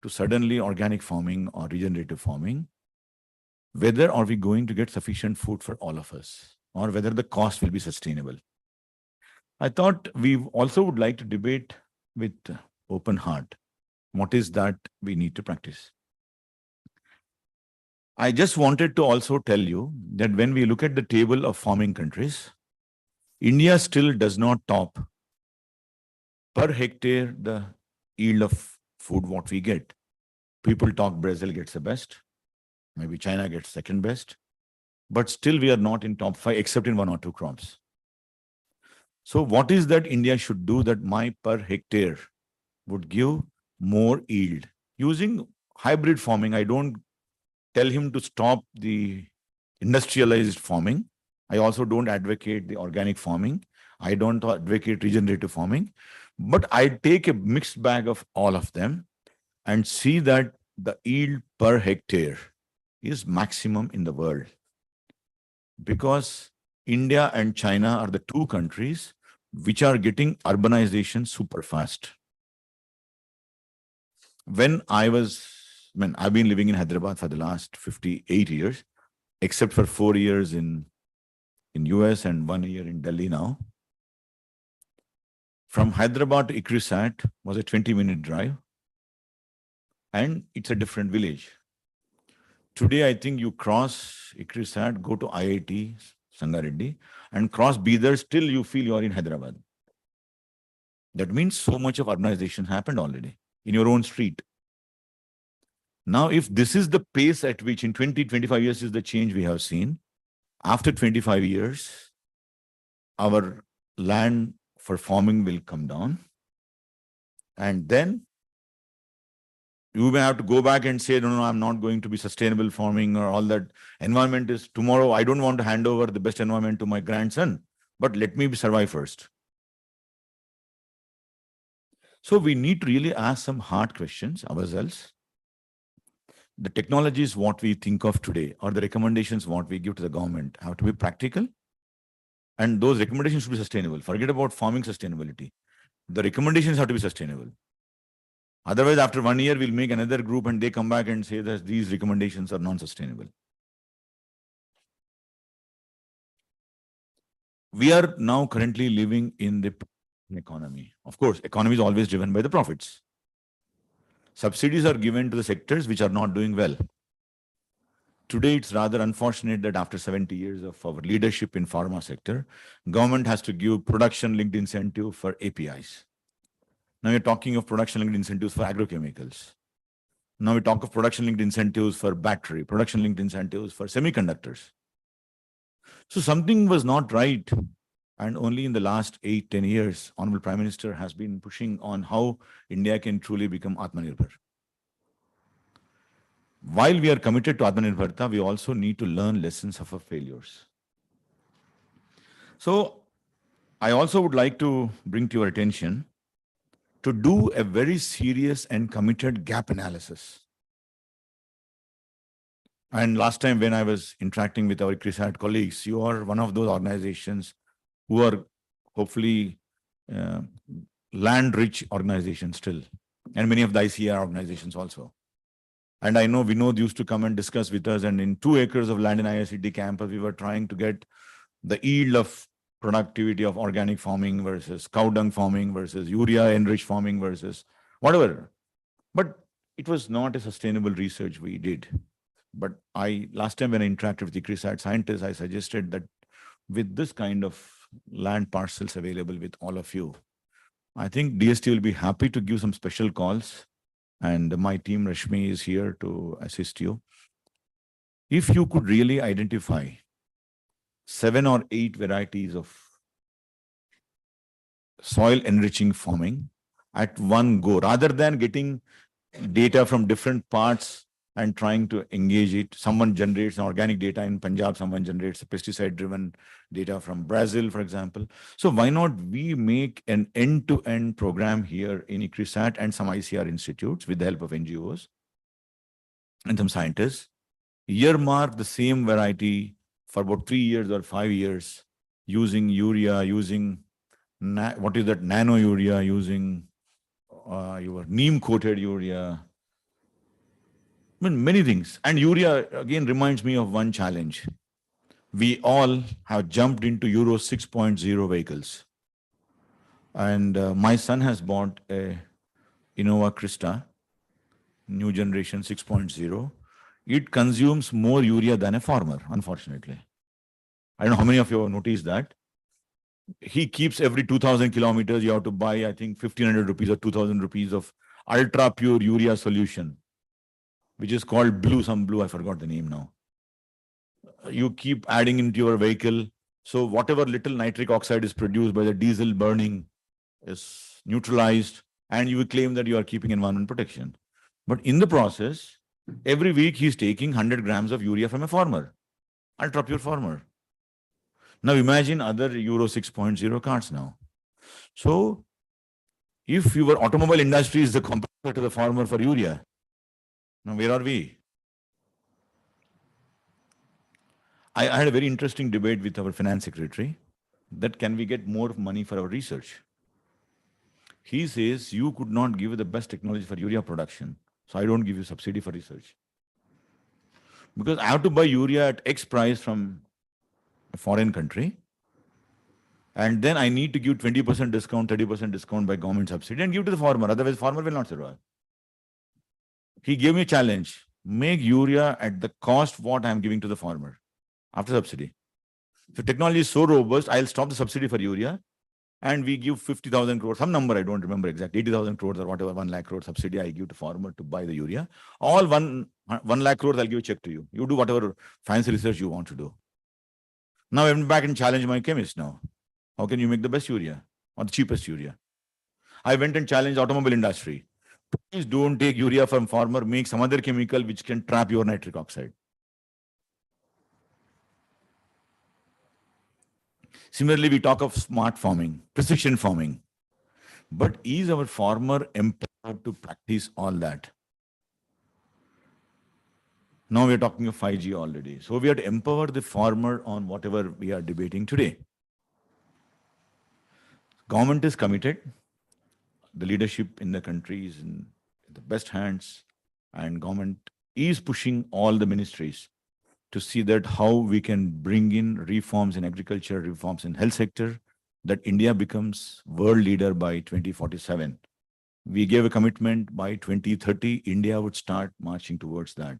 to suddenly organic farming or regenerative farming, whether are we going to get sufficient food for all of us, or whether the cost will be sustainable. I thought we also would like to debate with open heart. What is that we need to practice? I just wanted to also tell you that when we look at the table of farming countries, India still does not top per hectare the yield of food what we get. People talk Brazil gets the best, maybe China gets second best, but still we are not in top 5 except in 1 or 2 crops. So what is that India should do that my per hectare would give more yield? Using hybrid farming, I don't tell him to stop the industrialized farming. I also don't advocate the organic farming. I don't advocate regenerative farming, but I take a mixed bag of all of them and see that the yield per hectare is maximum in the world. Because India and China are the 2 countries which are getting urbanization super fast. I've been living in Hyderabad for the last 58 years, except for 4 years in US and 1 year in Delhi now. From Hyderabad to Ikrisat was a 20-minute drive, and it's a different village. Today, I think you cross Ikrisat, go to IIT, Sangareddy, and cross Bidar, still you feel you are in Hyderabad. That means so much of urbanization happened already in your own street. Now, if this is the pace at which in 20, 25 years is the change we have seen, after 25 years, our land for farming will come down. And then you may have to go back and say, no, I'm not going to be sustainable farming or all that. Environment is tomorrow. I don't want to hand over the best environment to my grandson, but let me survive first. So we need to really ask some hard questions ourselves. The technologies what we think of today or the recommendations what we give to the government have to be practical. And those recommendations should be sustainable. Forget about farming sustainability. The recommendations have to be sustainable. Otherwise, after 1 year, we'll make another group and they come back and say that these recommendations are non-sustainable. We are now currently living in the economy. Of course, economy is always driven by the profits. Subsidies are given to the sectors which are not doing well. Today, it's rather unfortunate that after 70 years of our leadership in pharma sector, government has to give production-linked incentive for APIs. Now we're talking of production-linked incentives for agrochemicals. Now we talk of production-linked incentives for battery, production-linked incentives for semiconductors. So something was not right. And only in the last 8-10 years, Honorable Prime Minister has been pushing on how India can truly become Atmanirbhar. While we are committed to Atmanirbharta, we also need to learn lessons of our failures. So I also would like to bring to your attention to do a very serious and committed gap analysis. And last time when I was interacting with our ICRISAT colleagues, you are one of those organizations who are hopefully land-rich organizations still, and many of the ICAR organizations also. And I know Vinod used to come and discuss with us, and in 2 acres of land in IICT campus, we were trying to get the yield of productivity of organic farming versus cow dung farming versus urea enriched farming versus whatever. But it was not a sustainable research we did. But last time when I interacted with the ICRISAT scientists, I suggested that with this kind of land parcels available with all of you, I think DST will be happy to give some special calls. And my team, Rashmi, is here to assist you. If you could really identify 7 or 8 varieties of soil enriching farming at one go, rather than getting data from different parts and trying to engage it. Someone generates organic data in Punjab, someone generates a pesticide-driven data from Brazil, for example. So why not we make an end-to-end program here in ICRISAT and some ICR institutes with the help of NGOs and some scientists, earmark the same variety for about 3 years or 5 years, using urea, using what is that, nano urea, using your neem-coated urea, I mean, many things. And urea, again, reminds me of one challenge. We all have jumped into Euro 6.0 vehicles. And my son has bought a Innova Krista, new generation 6.0. it consumes more urea than a farmer, unfortunately. I don't know how many of you have noticed that. He keeps every 2000 kilometers, you have to buy, I think, 1500 rupees or 2000 rupees of ultra pure urea solution, which is called some blue, I forgot the name now. You keep adding into your vehicle. So whatever little nitric oxide is produced by the diesel burning is neutralized, and you will claim that you are keeping environment protection. But in the process, every week he's taking 100 grams of urea from a farmer, ultra pure farmer. Now imagine other Euro 6.0 cars now. So if your automobile industry is the competitor to the farmer for urea, now where are we? I had a very interesting debate with our finance secretary that can we get more money for our research? He says you could not give the best technology for urea production, so I don't give you subsidy for research. Because I have to buy urea at X price from a foreign country, and then I need to give 20% discount, 30% discount by government subsidy and give to the farmer. Otherwise, farmer will not survive. He gave me a challenge: make urea at the cost what I am giving to the farmer after subsidy. If technology is so robust, I'll stop the subsidy for urea, and we give 50,000 crores, some number I don't remember exactly, 80,000 crores or whatever, 1 lakh crore subsidy I give to farmer to buy the urea. All 1 lakh crores, I'll give a check to you. You do whatever fancy research you want to do. Now I went back and challenged my chemist now. How can you make the best urea or the cheapest urea? I went and challenged automobile industry. Please don't take urea from farmer, make some other chemical which can trap your nitric oxide. Similarly, we talk of smart farming, precision farming. But is our farmer empowered to practice all that? Now we are talking of 5G already. So we have to empower the farmer on whatever we are debating today. Government is committed. The leadership in the country is in the best hands, and government is pushing all the ministries to see that how we can bring in reforms in agriculture, reforms in health sector, that India becomes world leader by 2047. We gave a commitment by 2030, India would start marching towards that.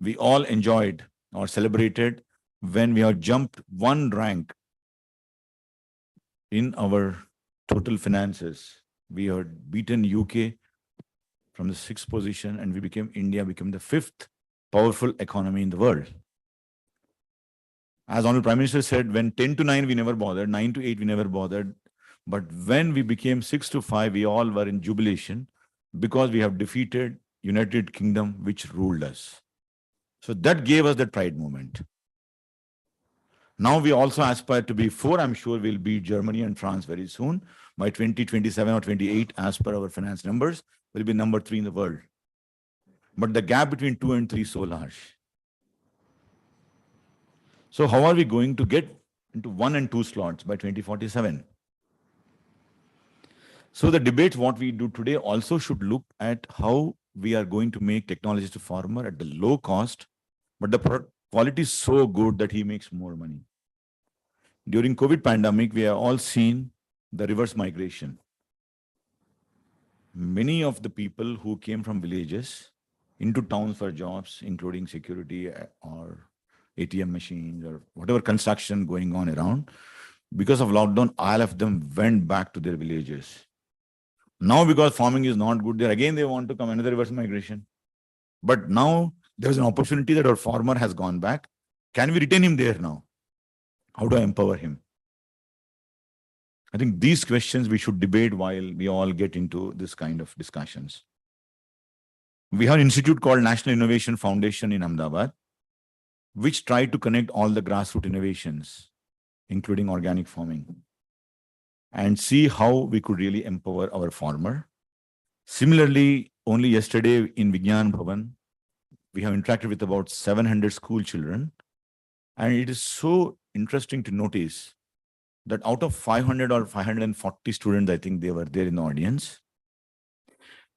We all enjoyed or celebrated when we have jumped 1 rank in our total finances. We had beaten UK from the 6th position, and India became the 5th powerful economy in the world. As Honorable Prime Minister said, when 10 to 9 we never bothered, 9 to 8 we never bothered, but when we became 6 to 5, we all were in jubilation because we have defeated United Kingdom, which ruled us. So that gave us that pride moment. Now we also aspire to be 4. I'm sure we'll beat Germany and France very soon. By 2027 or 28, as per our finance numbers, we'll be number 3 in the world. But the gap between 2 and 3 is so large. So how are we going to get into 1 and 2 slots by 2047? So the debates what we do today also should look at how we are going to make technologies to farmer at the low cost, but the product quality is so good that he makes more money. During COVID pandemic, we have all seen the reverse migration. Many of the people who came from villages into towns for jobs, including security or ATM machines or whatever construction going on around, because of lockdown, all of them went back to their villages. Now, because farming is not good there, again they want to come, another reverse migration. But now there's an opportunity that our farmer has gone back. Can we retain him there now? How do I empower him? I think these questions we should debate while we all get into this kind of discussions. We have an institute called National Innovation Foundation in Ahmedabad, which try to connect all the grassroots innovations, including organic farming, and see how we could really empower our farmer. Similarly, only yesterday in Vigyan Bhavan, we have interacted with about 700 school children. And it is so interesting to notice that out of 500 or 540 students, I think they were there in the audience,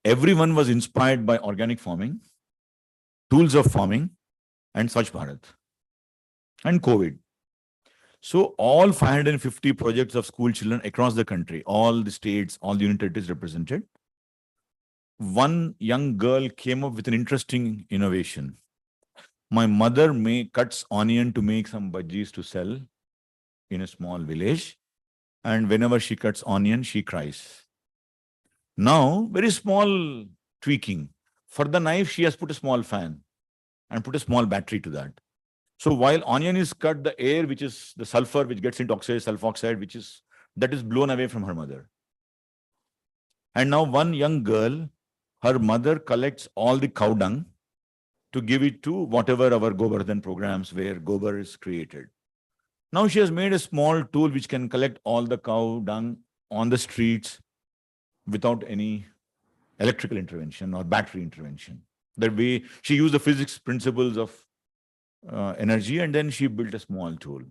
everyone was inspired by organic farming, tools of farming, and Swachh Bharat, and COVID. So all 550 projects of school children across the country, all the states, all the union territories represented, one young girl came up with an interesting innovation. My mother cuts onion to make some bhajis to sell in a small village. And whenever she cuts onion, she cries. Now, very small tweaking. For the knife, she has put a small fan and put a small battery to that. So while onion is cut, the air, which is the sulfur, which gets into oxide, sulfoxide, that is blown away from her mother. And now one young girl, her mother collects all the cow dung to give it to whatever our Govardhan programs where gobar is created. Now she has made a small tool which can collect all the cow dung on the streets without any electrical intervention or battery intervention. That way, she used the physics principles of energy, and then she built a small tool.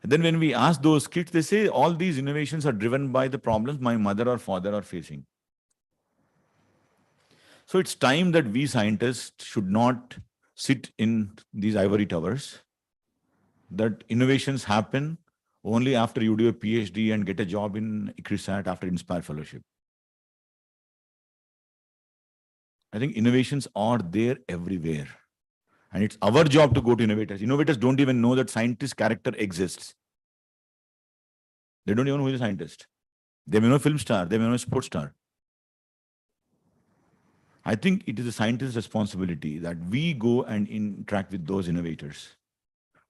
And then when we ask those kids, they say all these innovations are driven by the problems my mother or father are facing. So it's time that we scientists should not sit in these ivory towers, that innovations happen only after you do a PhD and get a job in ICRISAT after Inspire Fellowship. I think innovations are there everywhere. And it's our job to go to innovators. Innovators don't even know that scientist character exists. They don't even know who is a scientist. They may know a film star, they may know a sports star. I think it is a scientist's responsibility that we go and interact with those innovators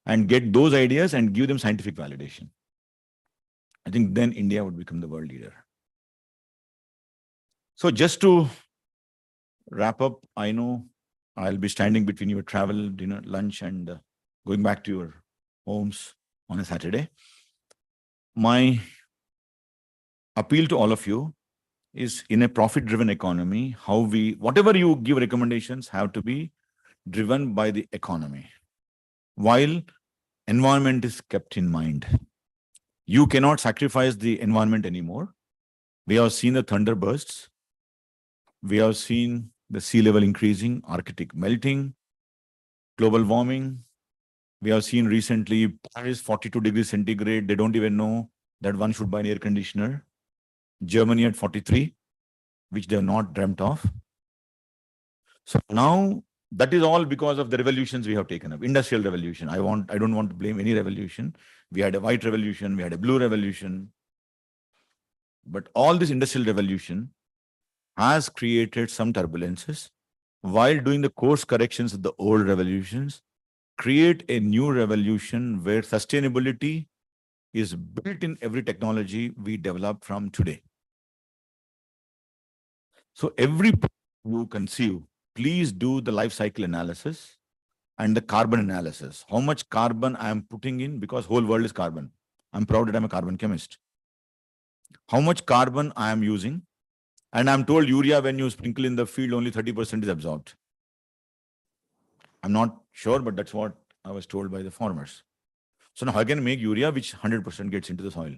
and get those ideas and give them scientific validation. I think then India would become the world leader. So just to wrap up, I know I'll be standing between your travel, dinner, lunch, and going back to your homes on a Saturday. My appeal to all of you is, in a profit-driven economy, whatever you give recommendations have to be driven by the economy, while environment is kept in mind. You cannot sacrifice the environment anymore. We have seen the thunder bursts. We have seen the sea level increasing, Arctic melting, global warming. We have seen recently Paris 42 degrees centigrade. They don't even know that one should buy an air conditioner. Germany at 43, which they have not dreamt of. So now that is all because of the revolutions we have taken up. Industrial revolution. I don't want to blame any revolution. We had a white revolution, we had a blue revolution. But all this industrial revolution has created some turbulences, while doing the course corrections of the old revolutions, create a new revolution where sustainability is built in every technology we develop from today. So every you conceive, please do the life cycle analysis and the carbon analysis. How much carbon I am putting in, because whole world is carbon. I'm proud that I'm a carbon chemist. How much carbon I am using. And I'm told urea, when you sprinkle in the field, only 30% is absorbed. I'm not sure, but that's what I was told by the farmers. So now how can I make urea which 100% gets into the soil?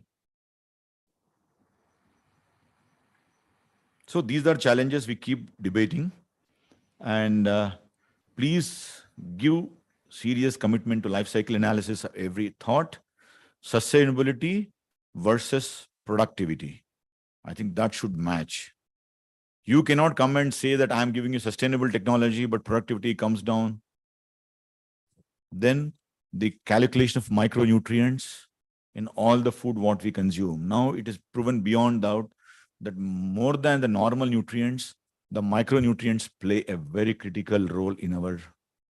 So these are challenges we keep debating. And please give serious commitment to life cycle analysis of every thought, sustainability versus productivity. I think that should match. You cannot come and say that I'm giving you sustainable technology, but productivity comes down. Then the calculation of micronutrients in all the food what we consume. Now it is proven beyond doubt that more than the normal nutrients, the micronutrients play a very critical role in our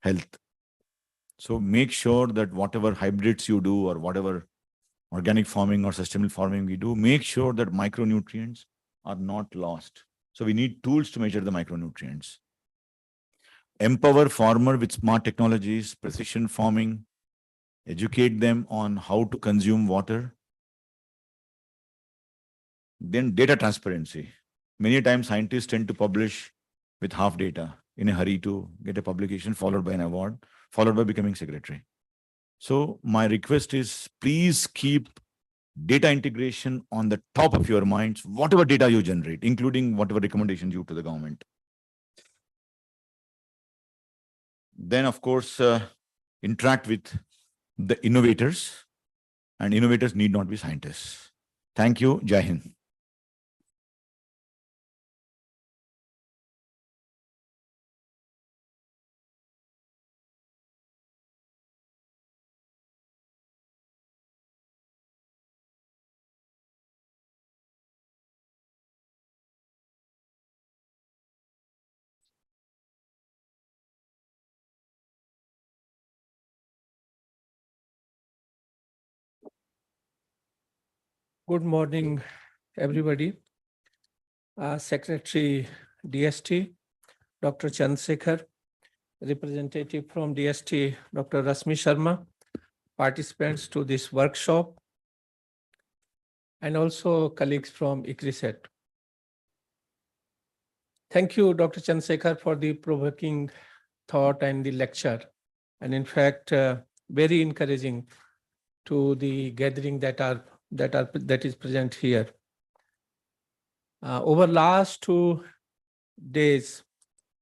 health. So make sure that whatever hybrids you do or whatever organic farming or sustainable farming we do, make sure that micronutrients are not lost. So we need tools to measure the micronutrients. Empower farmer with smart technologies, precision farming, educate them on how to consume water. Then data transparency. Many times scientists tend to publish with half data in a hurry to get a publication followed by an award, followed by becoming secretary. So my request is, please keep data integration on the top of your minds, whatever data you generate, including whatever recommendations you give to the government. Then, of course, interact with the innovators, and innovators need not be scientists. Thank you. Jai Hind. Good morning, everybody. Secretary DST, Dr. Chandrasekhar, representative from DST, Dr. Rasmi Sharma, participants to this workshop, and also colleagues from ICRISET. Thank you, Dr. Chandrasekhar, for the provoking thought and the lecture. And in fact, very encouraging to the gathering that is present here. Over last 2 days,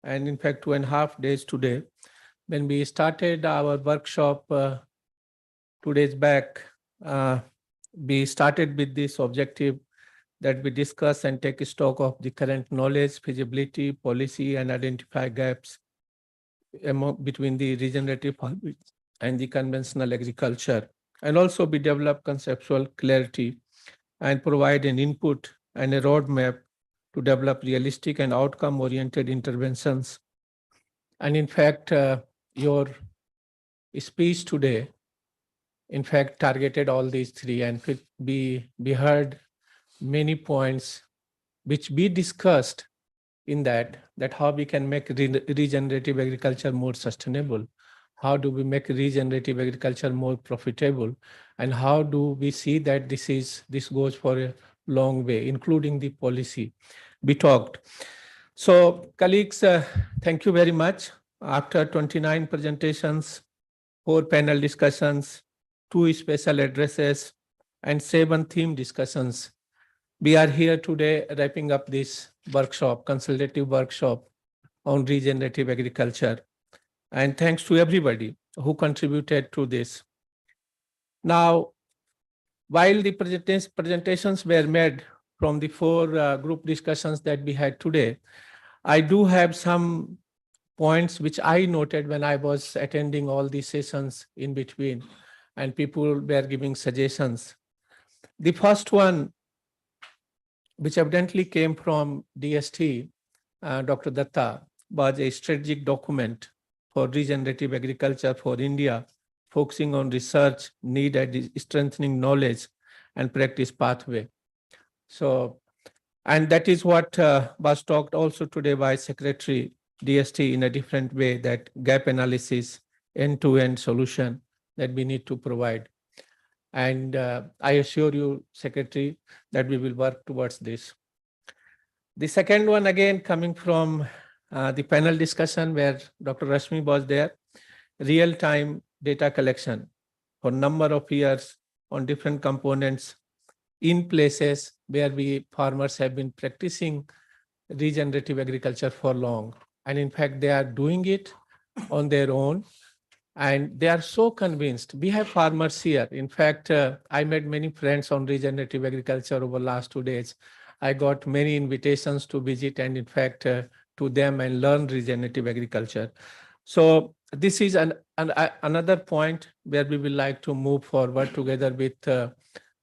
and in fact 2.5 days today, when we started our workshop 2 days back, we started with this objective that we discuss and take stock of the current knowledge, feasibility, policy, and identify gaps between the regenerative farming and the conventional agriculture, and also we develop conceptual clarity and provide an input and a roadmap to develop realistic and outcome-oriented interventions. And in fact, your speech today, in fact, targeted all these three, and we heard many points which we discussed in that how we can make regenerative agriculture more sustainable, how do we make regenerative agriculture more profitable, and how do we see that this goes for a long way, including the policy we talked. So colleagues, thank you very much. After 29 presentations, 4 panel discussions, 2 special addresses, and 7 theme discussions, we are here today wrapping up this workshop, consultative workshop on regenerative agriculture. And thanks to everybody who contributed to this. Now, while the presentations were made from the 4 group discussions that we had today, I do have some points which I noted when I was attending all these sessions in between, and people were giving suggestions. The first one, which evidently came from DST, Dr. Datta, was a strategic document for regenerative agriculture for India, focusing on research, need and strengthening knowledge and practice pathway. So, and that is what was talked also today by Secretary DST in a different way, that gap analysis, end-to-end solution that we need to provide. And I assure you, Secretary, that we will work towards this. The second one, again, coming from the panel discussion where Dr. Rashmi was there, real-time data collection for number of years on different components in places where farmers have been practicing regenerative agriculture for long. And in fact, they are doing it on their own. And they are so convinced. We have farmers here. In fact, I made many friends on regenerative agriculture over the last 2 days. I got many invitations to visit and in fact, to them and learn regenerative agriculture. So this is another point where we will like to move forward together with the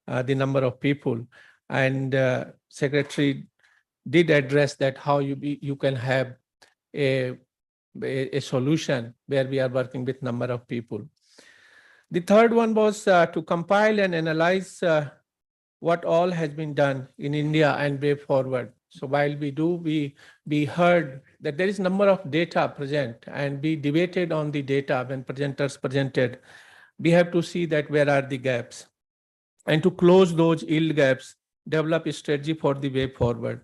number of people. And Secretary did address that how you can have a solution where we are working with number of people. The third one was to compile and analyze what all has been done in India and way forward. So while we heard that there is number of data present and we debated on the data when presenters presented. We have to see that where are the gaps and to close those yield gaps, develop a strategy for the way forward.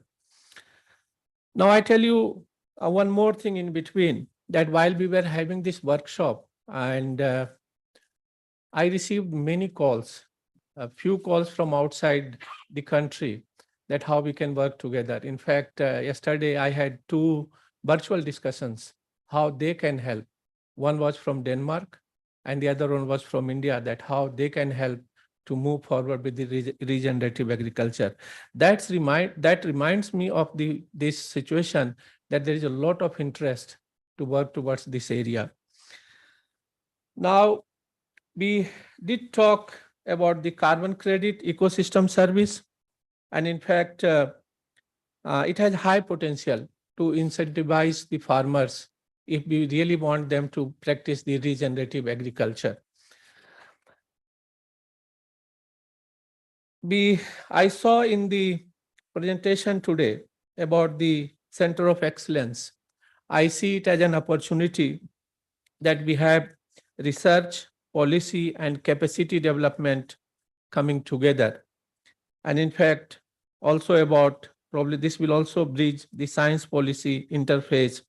Now I tell you one more thing in between, that while we were having this workshop and I received many calls, a few calls from outside the country, that how we can work together. In fact, yesterday I had 2 virtual discussions, how they can help. One was from Denmark and the other one was from India, that how they can help to move forward with the regenerative agriculture. That reminds me of this situation, that there is a lot of interest to work towards this area. Now, we did talk about the carbon credit ecosystem service. And in fact, it has high potential to incentivize the farmers if we really want them to practice the regenerative agriculture. I saw in the presentation today about the Center of Excellence. I see it as an opportunity that we have research, policy, and capacity development coming together. And in fact, also about probably this will also bridge the science policy interface.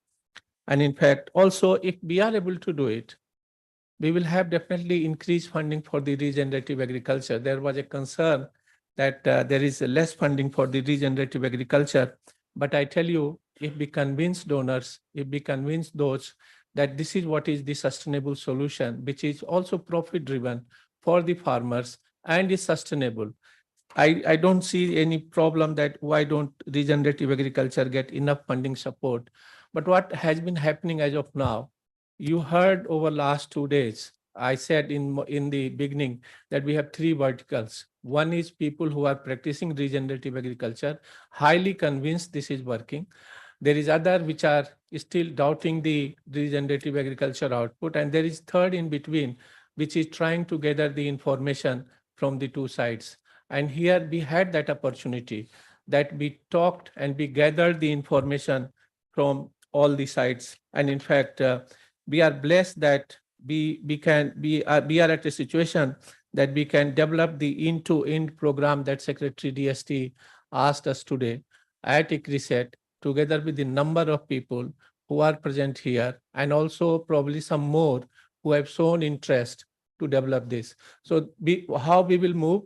And in fact, also if we are able to do it, we will have definitely increased funding for the regenerative agriculture. There was a concern that there is less funding for the regenerative agriculture. But I tell you, if we convince donors, if we convince those that this is what is the sustainable solution, which is also profit driven for the farmers and is sustainable, I don't see any problem that why don't regenerative agriculture get enough funding support. But what has been happening as of now, you heard over last 2 days, I said in the beginning that we have three verticals. One is people who are practicing regenerative agriculture, highly convinced this is working. There is other which are still doubting the regenerative agriculture output. And there is third in between, which is trying to gather the information from the two sides. And here we had that opportunity that we talked and we gathered the information from all the sides. And in fact, we are blessed that we are at a situation that we can develop the end-to-end program that Secretary DST asked us today at ICRISAT, together with the number of people who are present here, and also probably some more who have shown interest to develop this. So how we will move?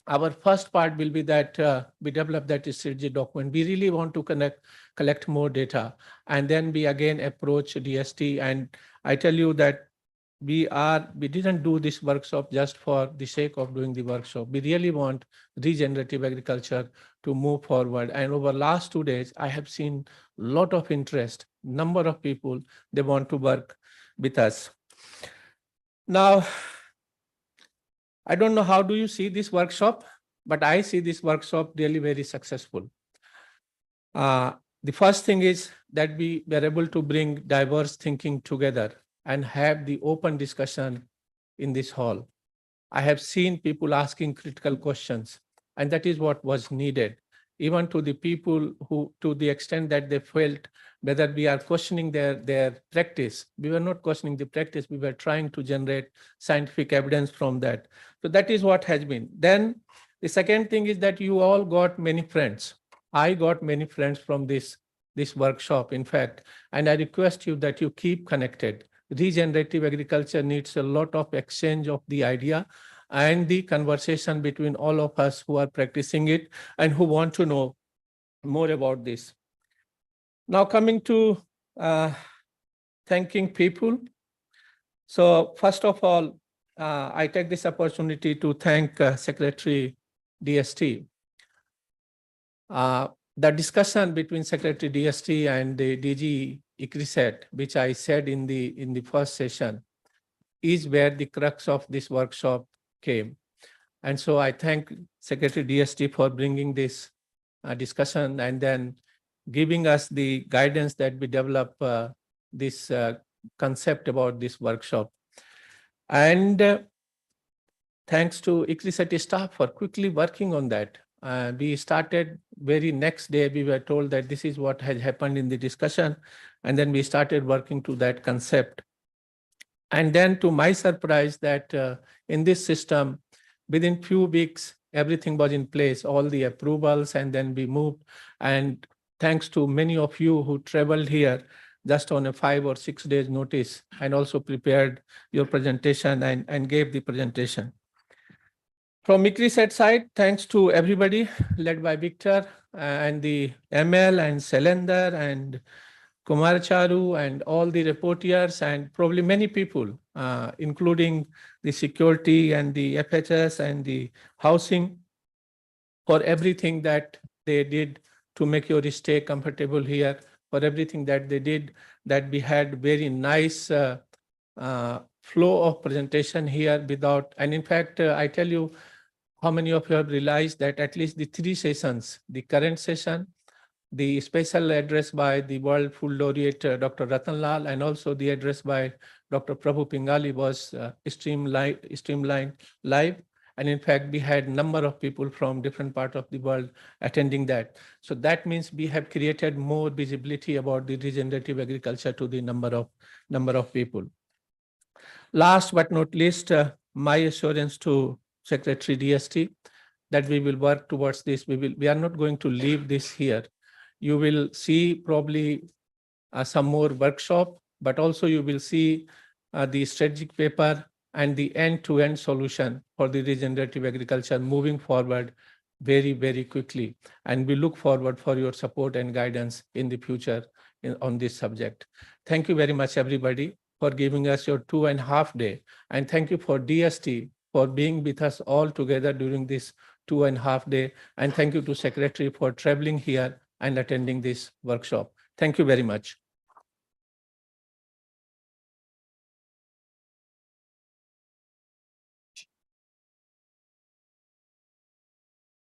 Our first part will be that we develop that strategy document. We really want to collect more data, and then we again approach DST. And I tell you that we didn't do this workshop just for the sake of doing the workshop. We really want regenerative agriculture to move forward. And over last 2 days, I have seen a lot of interest, number of people, they want to work with us. Now, I don't know how do you see this workshop, but I see this workshop really very successful. The first thing is that we were able to bring diverse thinking together and have the open discussion in this hall. I have seen people asking critical questions, and that is what was needed. Even to the people who, to the extent that they felt whether we are questioning their practice, we were not questioning the practice, we were trying to generate scientific evidence from that. So that is what has been. Then the second thing is that you all got many friends. I got many friends from this workshop, in fact, and I request you that you keep connected. Regenerative agriculture needs a lot of exchange of the idea and the conversation between all of us who are practicing it and who want to know more about this. Now coming to thanking people. So first of all, I take this opportunity to thank Secretary DST. The discussion between Secretary DST and the DG ICRISAT, which I said in the first session, is where the crux of this workshop came. And so I thank Secretary DST for bringing this discussion and then giving us the guidance that we develop this concept about this workshop. And thanks to ICRISAT staff for quickly working on that. We started very next day, we were told that this is what has happened in the discussion. And then we started working to that concept. And then to my surprise that in this system, within few weeks, everything was in place, all the approvals, and then we moved. And thanks to many of you who traveled here just on a 5 or 6 days notice and also prepared your presentation and gave the presentation. From ICRISAT side, thanks to everybody led by Victor and the ML and Selender and Kumar Charu and all the reporters and probably many people, including the security and the FHS and the housing, for everything that they did to make your stay comfortable here, for everything that they did, that we had very nice flow of presentation here without, and in fact, I tell you, how many of you have realized that at least the 3 sessions, the current session, the special address by the World Food Laureate, Dr. Ratan Lal, and also the address by Dr. Prabhu Pingali was streamlined live. And in fact, we had number of people from different parts of the world attending that. So that means we have created more visibility about the regenerative agriculture to the number of people. Last but not least, my assurance to Secretary DST that we will work towards this. We are not going to leave this here. You will see probably some more workshop, but also you will see the strategic paper and the end-to-end solution for the regenerative agriculture moving forward very, very quickly. And we look forward for your support and guidance in the future on this subject. Thank you very much, everybody, for giving us your 2.5 days. And thank you for DST for being with us all together during this 2.5 days. And thank you to Secretary for traveling here and attending this workshop. Thank you very much.